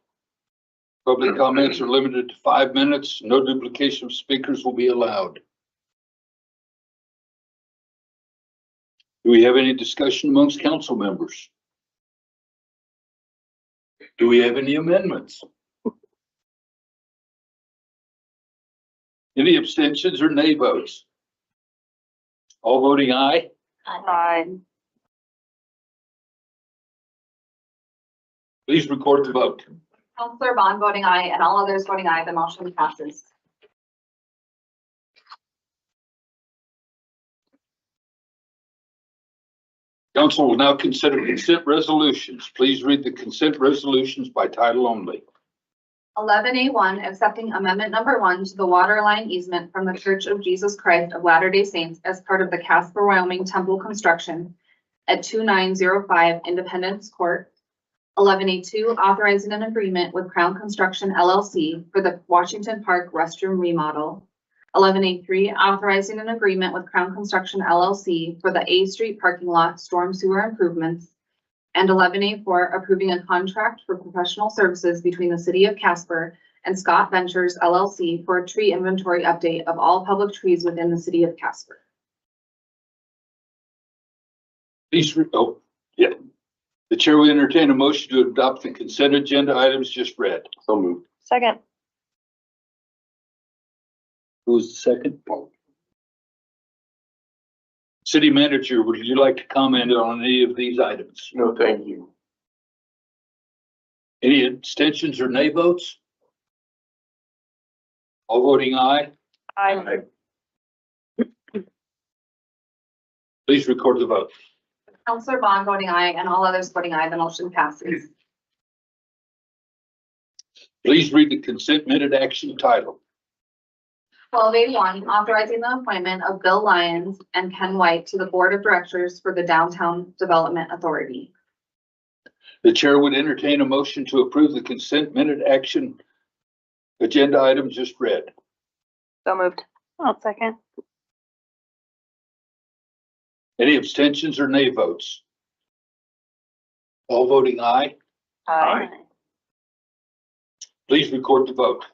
Public comments are limited to 5 minutes. No duplication of speakers will be allowed. Do we have any discussion amongst council members? Do we have any amendments? Any abstentions or nay votes? All voting aye? Aye. Please record the vote. Counselor Bond voting aye and all others voting aye, the motion passes. Council will now consider consent resolutions. Please read the consent resolutions by title only. 11A1, accepting amendment number 1 to the water line easement from the Church of Jesus Christ of Latter-day Saints as part of the Casper, Wyoming temple construction at 2905 Independence Court. 11A2, authorizing an agreement with Crown Construction LLC for the Washington Park restroom remodel. 11A3, authorizing an agreement with Crown Construction LLC for the A Street parking lot storm sewer improvements. And 11A4, approving a contract for professional services between the City of Casper and Scott Ventures LLC for a tree inventory update of all public trees within the City of Casper. Please, the chair will entertain a motion to adopt the consent agenda items just read. So moved. Second. Who's the second? City manager, would you like to comment on any of these items? No, thank you. Any abstentions or nay votes? All voting aye? Aye. Please record the vote. Counselor Bond voting aye and all others voting aye, the motion passes. Please read the consent minute action title. 12A1, authorizing the appointment of Bill Lyons and Ken White to the Board of Directors for the Downtown Development Authority. The chair would entertain a motion to approve the consent minute action agenda item just read. So moved. I'll second. Any abstentions or nay votes? All voting aye? Aye. Please record the vote.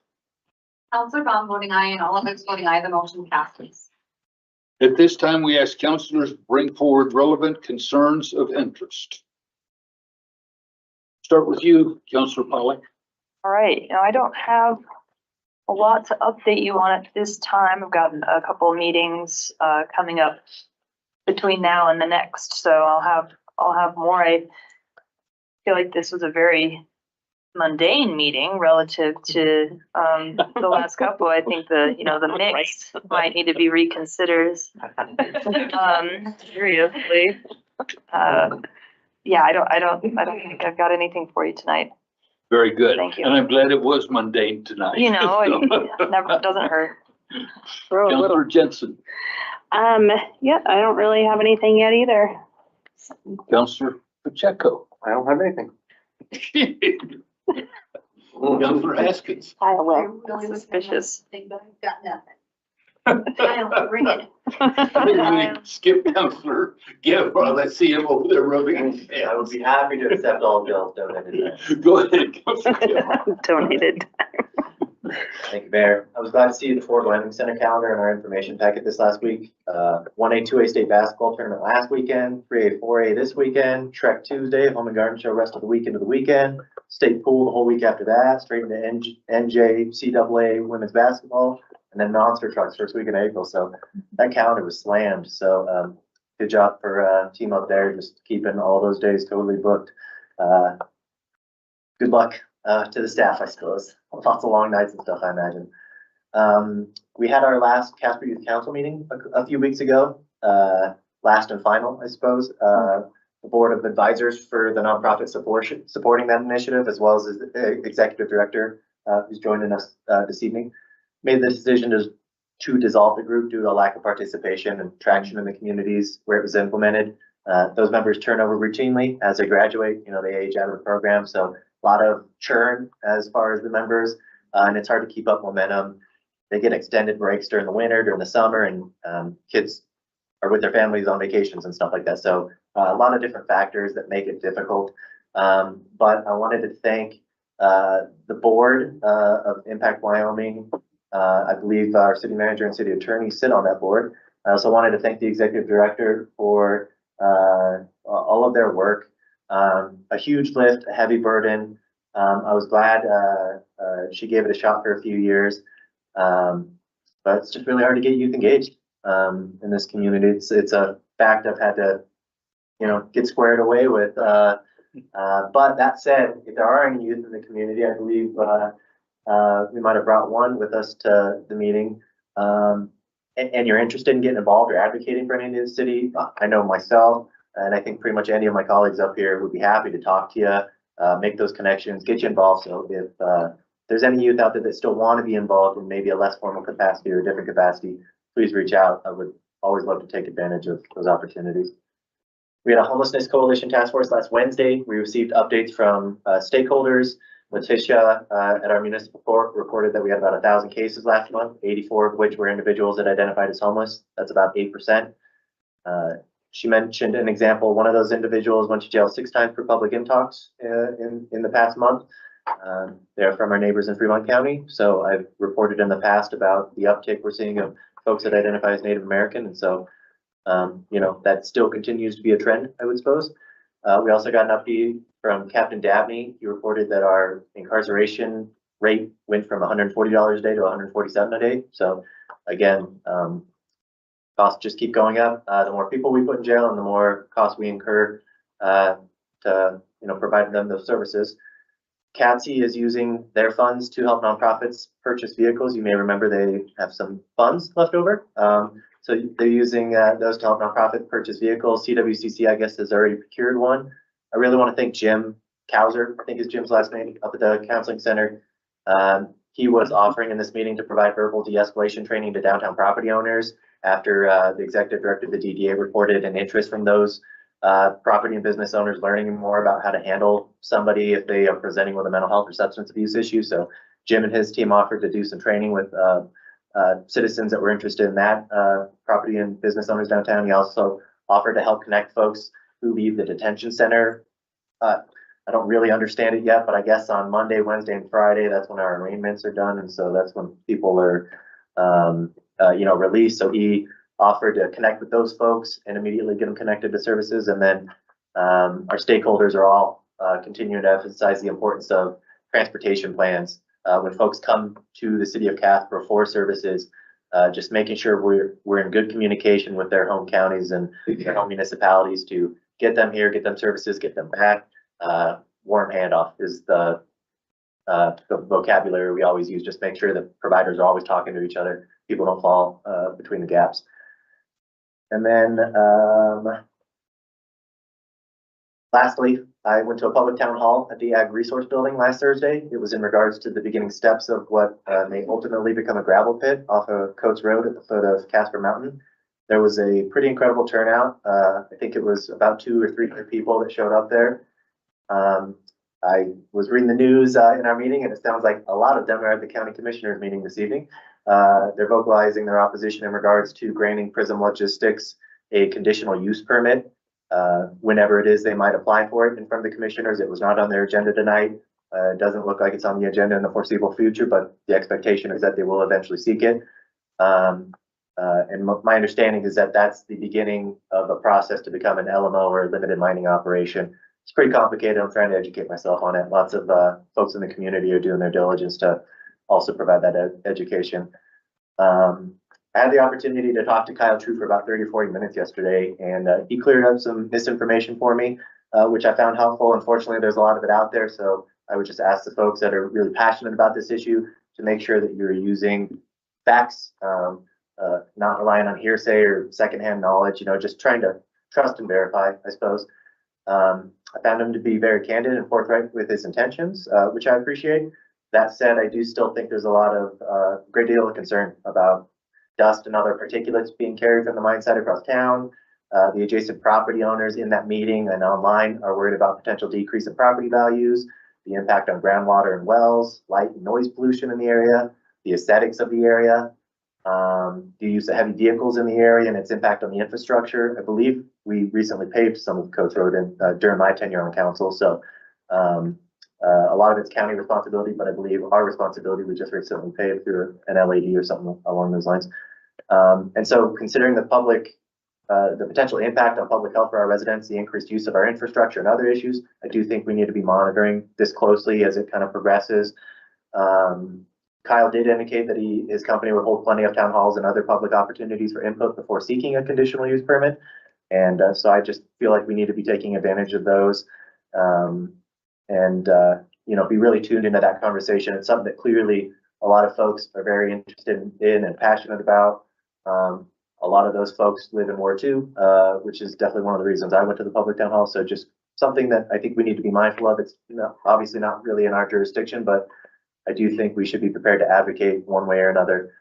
Counselor Bond voting aye and all others voting aye, the motion passes. At this time, we ask councilors to bring forward relevant concerns of interest. Start with you, Councilor Pollack. All right, I don't have a lot to update you on at this time. I've got a couple of meetings coming up between now and the next, so I'll have more. I feel like this was a very mundane meeting relative to the last couple. I think the mix might need to be reconsidered. Seriously. Yeah, I don't think I've got anything for you tonight. Very good. Thank you. And I'm glad it was mundane tonight. It never doesn't hurt. Councilor Jensen. Yeah, I don't really have anything yet either. Councilor Pacheco. I don't have anything. Councilor Haskins. I will. Really suspicious. I've got nothing. I'll bring it. Skip Councilor. Let's see him over there rubbing his I would be happy to accept all bills donated. hands. Go ahead, Councilor. Donated. Thank you, Mayor. I was glad to see the Ford Landing Center calendar in our information packet this last week. 1A, 2A state basketball tournament last weekend, 3A, 4A this weekend, Trek Tuesday, home and garden show rest of the week into the weekend, state pool the whole week after that, straight into NJCAA women's basketball, and then monster trucks first week in April. So that calendar was slammed. So good job for team up there, just keeping all those days totally booked. Good luck to the staff, I suppose. Lots of long nights and stuff, I imagine. We had our last Casper Youth Council meeting a few weeks ago, last and final, I suppose. The board of advisors for the nonprofit supporting that initiative, as well as the executive director who's joining us this evening, made the decision to dissolve the group due to a lack of participation and traction in the communities where it was implemented. Those members turn over routinely as they graduate. They age out of the program, so a lot of churn as far as the members, and it's hard to keep up momentum. They get extended breaks during the winter, during the summer, and kids are with their families on vacations and stuff like that. So a lot of different factors that make it difficult. But I wanted to thank the board of Impact Wyoming. I believe our city manager and city attorney sit on that board. I also wanted to thank the executive director for all of their work. A huge lift, a heavy burden. I was glad she gave it a shot for a few years, but it's just really hard to get youth engaged in this community. It's a fact I've had to, get squared away with. But that said, if there are any youth in the community, I believe we might have brought one with us to the meeting. And you're interested in getting involved or advocating for any of the city, I know myself, and I think pretty much any of my colleagues up here would be happy to talk to you, make those connections, get you involved. So if there's any youth out there that still want to be involved in maybe a less formal capacity or a different capacity, please reach out. I would always love to take advantage of those opportunities. We had a homelessness coalition task force last Wednesday. We received updates from stakeholders. Letitia at our municipal court reported that we had about 1,000 cases last month, 84 of which were individuals that identified as homeless. That's about 8%. She mentioned an example. One of those individuals went to jail 6 times for public intox in the past month. They're from our neighbors in Fremont County. So I've reported in the past about the uptick we're seeing of folks that identify as Native American. And so, that still continues to be a trend, I would suppose. We also got an update from Captain Dabney. He reported that our incarceration rate went from $140 a day to $147 a day. So again, costs just keep going up. The more people we put in jail and the more costs we incur to provide them those services. CATSI is using their funds to help nonprofits purchase vehicles. You may remember they have some funds left over. So they're using those to help nonprofit purchase vehicles. CWCC, I guess, has already procured one. I really want to thank Jim Cowser, I think is Jim's last name, up at the counseling center. He was offering in this meeting to provide verbal de-escalation training to downtown property owners after the executive director of the DDA reported an interest from those property and business owners learning more about how to handle somebody if they are presenting with a mental health or substance abuse issue. So Jim and his team offered to do some training with citizens that were interested in that, property and business owners downtown. He also offered to help connect folks who leave the detention center. I don't really understand it yet, but I guess on Monday, Wednesday, and Friday, that's when our arraignments are done. And so that's when people are, released. So he offered to connect with those folks and immediately get them connected to services. And then our stakeholders are all continuing to emphasize the importance of transportation plans. When folks come to the city of Casper for services, just making sure we're in good communication with their home counties and their home municipalities to get them here, get them services, get them back. Warm handoff is the vocabulary we always use. Just make sure that providers are always talking to each other. People don't fall between the gaps. And then lastly, I went to a public town hall at the Ag Resource Building last Thursday. It was in regards to the beginning steps of what may ultimately become a gravel pit off of Coates Road at the foot of Casper Mountain. There was a pretty incredible turnout. I think it was about 200 or 300 people that showed up there. I was reading the news in our meeting, and it sounds like a lot of them are at the county commissioners meeting this evening. They're vocalizing their opposition in regards to granting Prism Logistics a conditional use permit. Whenever it is they might apply for it in front of the commissioners. It was not on their agenda tonight. It doesn't look like it's on the agenda in the foreseeable future, but the expectation is that they will eventually seek it. And my understanding is that that's the beginning of a process to become an LMO or a limited mining operation. It's pretty complicated. I'm trying to educate myself on it. Lots of folks in the community are doing their diligence to also provide that education. I had the opportunity to talk to Kyle True for about 30 or 40 minutes yesterday, and he cleared up some misinformation for me, which I found helpful. Unfortunately, there's a lot of it out there, so I would just ask the folks that are really passionate about this issue to make sure that you're using facts, not relying on hearsay or secondhand knowledge, just trying to trust and verify, I suppose. I found him to be very candid and forthright with his intentions, which I appreciate. That said, I do still think there's a lot of great deal of concern about dust and other particulates being carried from the mine site across town. The adjacent property owners in that meeting and online are worried about potential decrease in property values, the impact on groundwater and wells, light and noise pollution in the area, the aesthetics of the area, the use of heavy vehicles in the area and its impact on the infrastructure. I believe we recently paved some of Coates Road during my tenure on council. So a lot of it's county responsibility, but I believe our responsibility, we just recently paved through an LAD or something along those lines. And so considering the potential impact on public health for our residents, the increased use of our infrastructure and other issues, I do think we need to be monitoring this closely as it kind of progresses. Kyle did indicate that his company would hold plenty of town halls and other public opportunities for input before seeking a conditional use permit. And so I just feel like we need to be taking advantage of those and be really tuned into that conversation. It's something that clearly a lot of folks are very interested in and passionate about. A lot of those folks live in Ward 2, which is definitely one of the reasons I went to the public town hall. So just something that I think we need to be mindful of. It's obviously not really in our jurisdiction, but I do think we should be prepared to advocate one way or another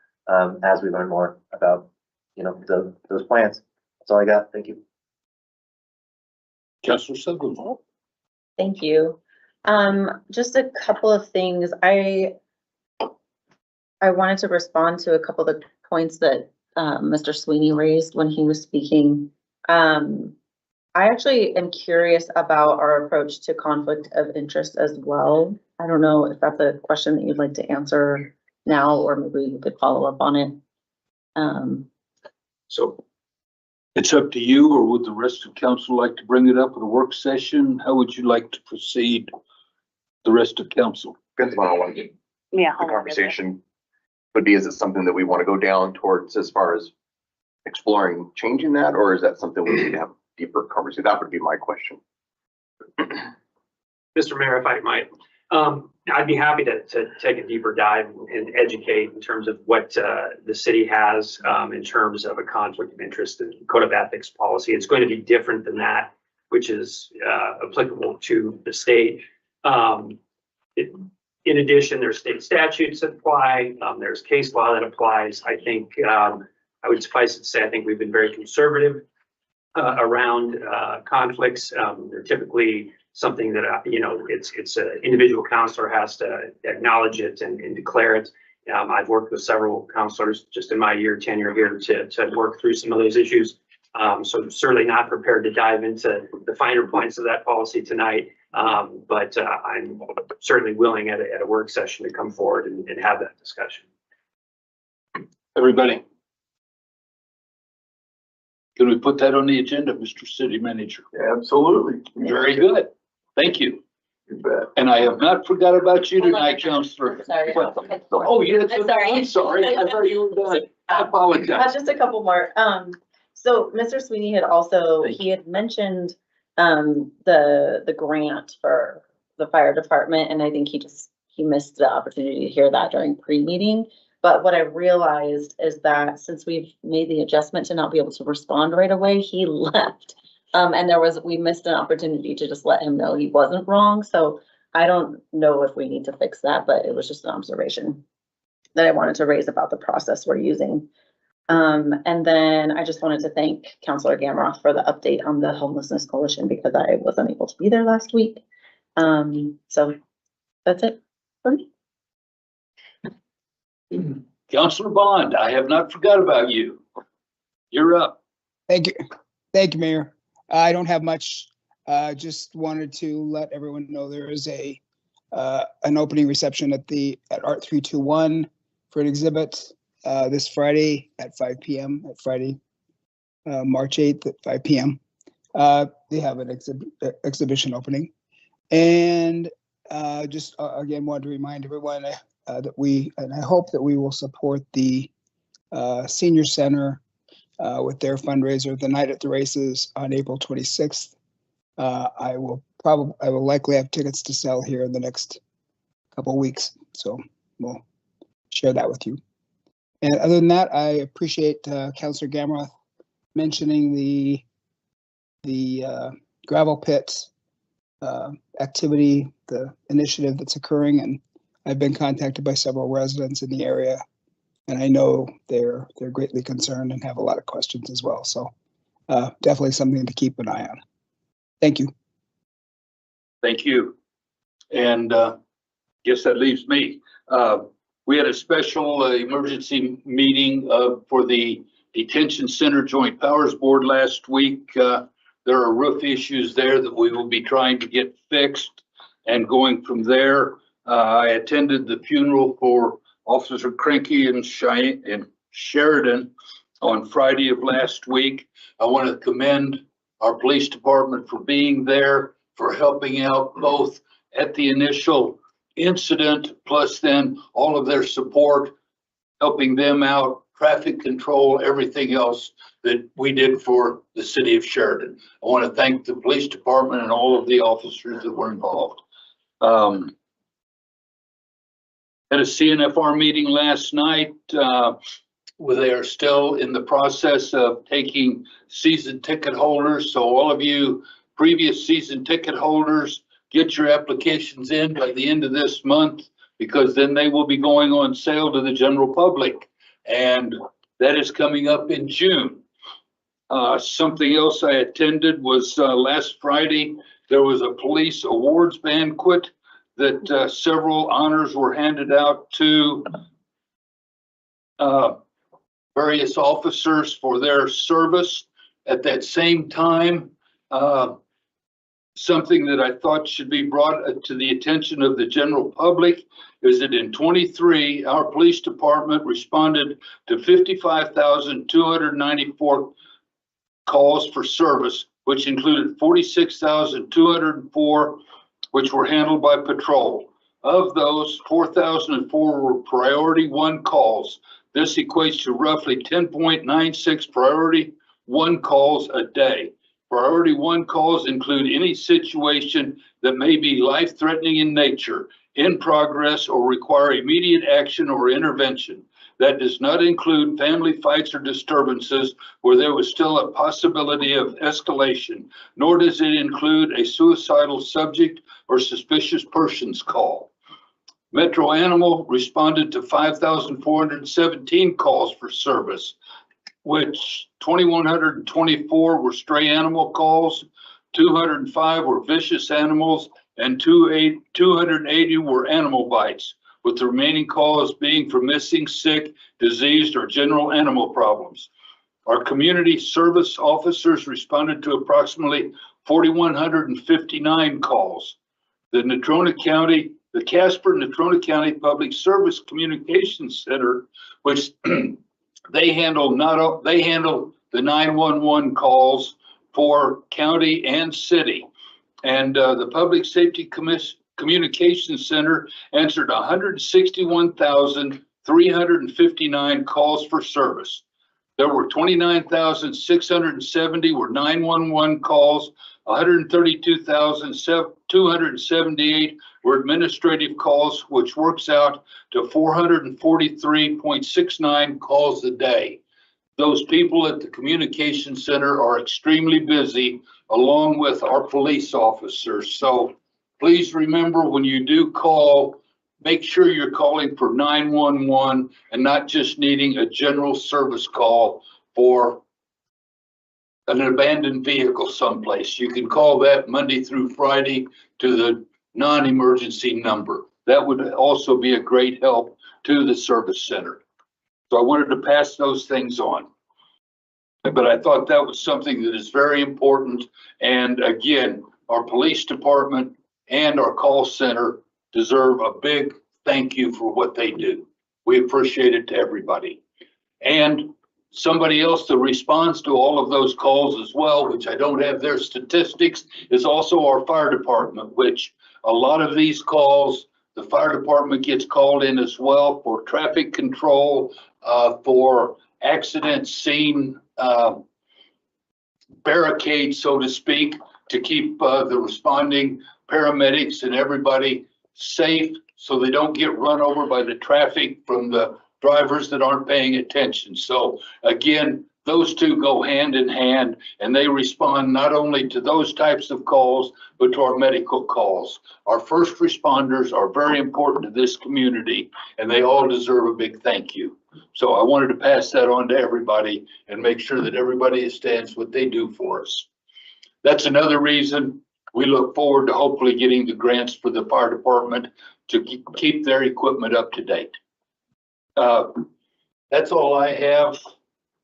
as we learn more about those plans. That's all I got. Thank you. Councilor Sutherland. Thank you. Just a couple of things. I wanted to respond to a couple of the points that Mr. Sweeney raised when he was speaking. I actually am curious about our approach to conflict of interest as well. I don't know if that's a question that you'd like to answer now, or maybe you could follow up on it. So it's up to you, or would the rest of council like to bring it up at a work session? How would you like to proceed, the rest of council? Depends on how long the Yeah. conversation would be. Is it something that we want to go down towards as far as exploring changing that, or is that something we need to have deeper conversation? That would be my question. Mr. Mayor, if I might, I'd be happy to take a deeper dive and educate in terms of what the city has in terms of a conflict of interest and code of ethics policy. It's going to be different than that, which is applicable to the state. In addition, there's state statutes that apply. There's case law that applies. I think I would suffice it to say I think we've been very conservative around conflicts. They're typically something that it's an individual counselor has to acknowledge it and declare it. I've worked with several counselors just in my tenure here to work through some of those issues. So I'm certainly not prepared to dive into the finer points of that policy tonight. But I'm certainly willing at a work session to come forward and have that discussion. Everybody, can we put that on the agenda, Mr. City Manager? Absolutely. Very good. Thank you. You bet. And I have not forgot about you tonight, Councilor. Sorry. Oh, yeah. I'm sorry. I'm sorry. I thought you were done. I apologize. Just a couple more. So Mr. Sweeney had also, he had mentioned the grant for the fire department, and I think he missed the opportunity to hear that during pre-meeting. But what I realized is that since we've made the adjustment to not be able to respond right away, he left. And we missed an opportunity to just let him know he wasn't wrong. So I don't know if we need to fix that, but it was just an observation that I wanted to raise about the process we're using. And then I just wanted to thank Councilor Gamroth for the update on the Homelessness Coalition, because I was unable to be there last week. So that's it for me. Councilor Bond, I have not forgot about you. You're up. Thank you. Thank you, Mayor. I don't have much. Just wanted to let everyone know there is a an opening reception at Art 321 for an exhibit this Friday at 5 p.m. Friday, March 8th at 5 p.m. They have an exhibition opening. And just again, want to remind everyone that and I hope that we will support the Senior Center with their fundraiser, the Night at the Races on April 26th. I will likely have tickets to sell here in the next couple of weeks, so we'll share that with you. And other than that, I appreciate Councillor Gamroth mentioning the gravel pit activity, the initiative that's occurring, and I've been contacted by several residents in the area, and I know they're greatly concerned and have a lot of questions as well. So definitely something to keep an eye on. Thank you. Thank you. And guess that leaves me. We had a special emergency meeting for the Detention Center Joint Powers Board last week. There are roof issues there that we will be trying to get fixed, and going from there. I attended the funeral for Officer Cranky and Sheridan on Friday of last week. I want to commend our police department for being there, for helping out both at the initial incident, plus then all of their support, helping them out, traffic control, everything else that we did for the city of Sheridan. I want to thank the police department and all of the officers that were involved. At a CNFR meeting last night, where they are still in the process of taking season ticket holders. So all of you previous season ticket holders, get your applications in by the end of this month, because then they will be going on sale to the general public. And that is coming up in June. Something else I attended was last Friday, there was a police awards banquet that several honors were handed out to various officers for their service. At that same time, something that I thought should be brought to the attention of the general public is that in 23, our police department responded to 55,294 calls for service, which included 46,204 which were handled by patrol. Of those, 4,004 were priority 1 calls. This equates to roughly 10.96 priority 1 calls a day. Priority 1 calls include any situation that may be life-threatening in nature, in progress, or require immediate action or intervention. That does not include family fights or disturbances where there was still a possibility of escalation, nor does it include a suicidal subject or suspicious persons call. Metro Animal responded to 5,417 calls for service, which 2,124 were stray animal calls, 205 were vicious animals, and 280 were animal bites, with the remaining calls being for missing, sick, diseased, or general animal problems. Our community service officers responded to approximately 4,159 calls. The Casper Natrona County Public Service Communications Center, which they handle the 911 calls for county and city. And the Public Safety Communications Center answered 161,359 calls for service. There were 29,670 were 911 calls, 132,278 were administrative calls, which works out to 443.69 calls a day. Those people at the communication center are extremely busy, along with our police officers. So please remember, when you do call, make sure you're calling for 911 and not just needing a general service call for an abandoned vehicle someplace. You can call that Monday through Friday to the non-emergency number. That would also be a great help to the service center. So I wanted to pass those things on. But I thought that was something that is very important. And again, our police department and our call center deserve a big thank you for what they do. We appreciate it to everybody. And somebody else that responds to all of those calls as well, which I don't have their statistics, is also our fire department, which a lot of these calls, the fire department gets called in as well for traffic control, for accident scene barricades, so to speak, to keep the responding paramedics and everybody safe so they don't get run over by the traffic from the drivers that aren't paying attention. So again, those two go hand in hand, and they respond not only to those types of calls, but to our medical calls. Our first responders are very important to this community, and they all deserve a big thank you. So I wanted to pass that on to everybody and make sure that everybody understands what they do for us. That's another reason we look forward to hopefully getting the grants for the fire department to keep their equipment up to date. That's all I have.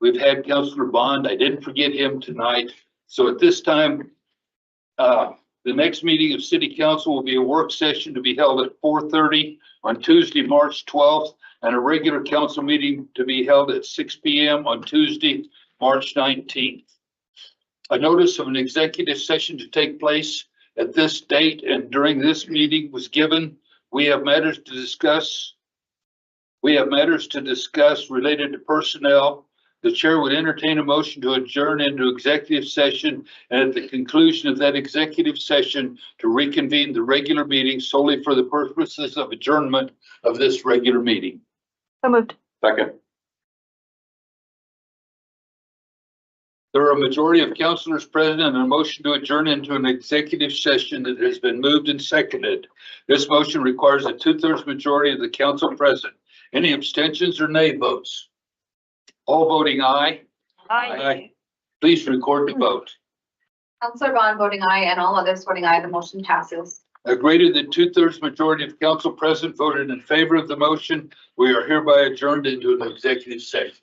We've had Councilor Bond. I didn't forget him tonight. So at this time, the next meeting of City Council will be a work session to be held at 4:30 on Tuesday, March 12th, and a regular council meeting to be held at 6 p.m. on Tuesday, March 19th. A notice of an executive session to take place at this date and during this meeting was given. We have matters to discuss. Related to personnel. The chair would entertain a motion to adjourn into executive session, and at the conclusion of that executive session to reconvene the regular meeting solely for the purposes of adjournment of this regular meeting. So moved. Second. There are a majority of councilors present and a motion to adjourn into an executive session that has been moved and seconded. This motion requires a 2/3 majority of the council present. Any abstentions or nay votes? All voting aye. Aye. Please record the vote. Counselor Bond voting aye and all others voting aye, the motion passes. A greater than 2/3 majority of council present voted in favor of the motion. We are hereby adjourned into an executive session.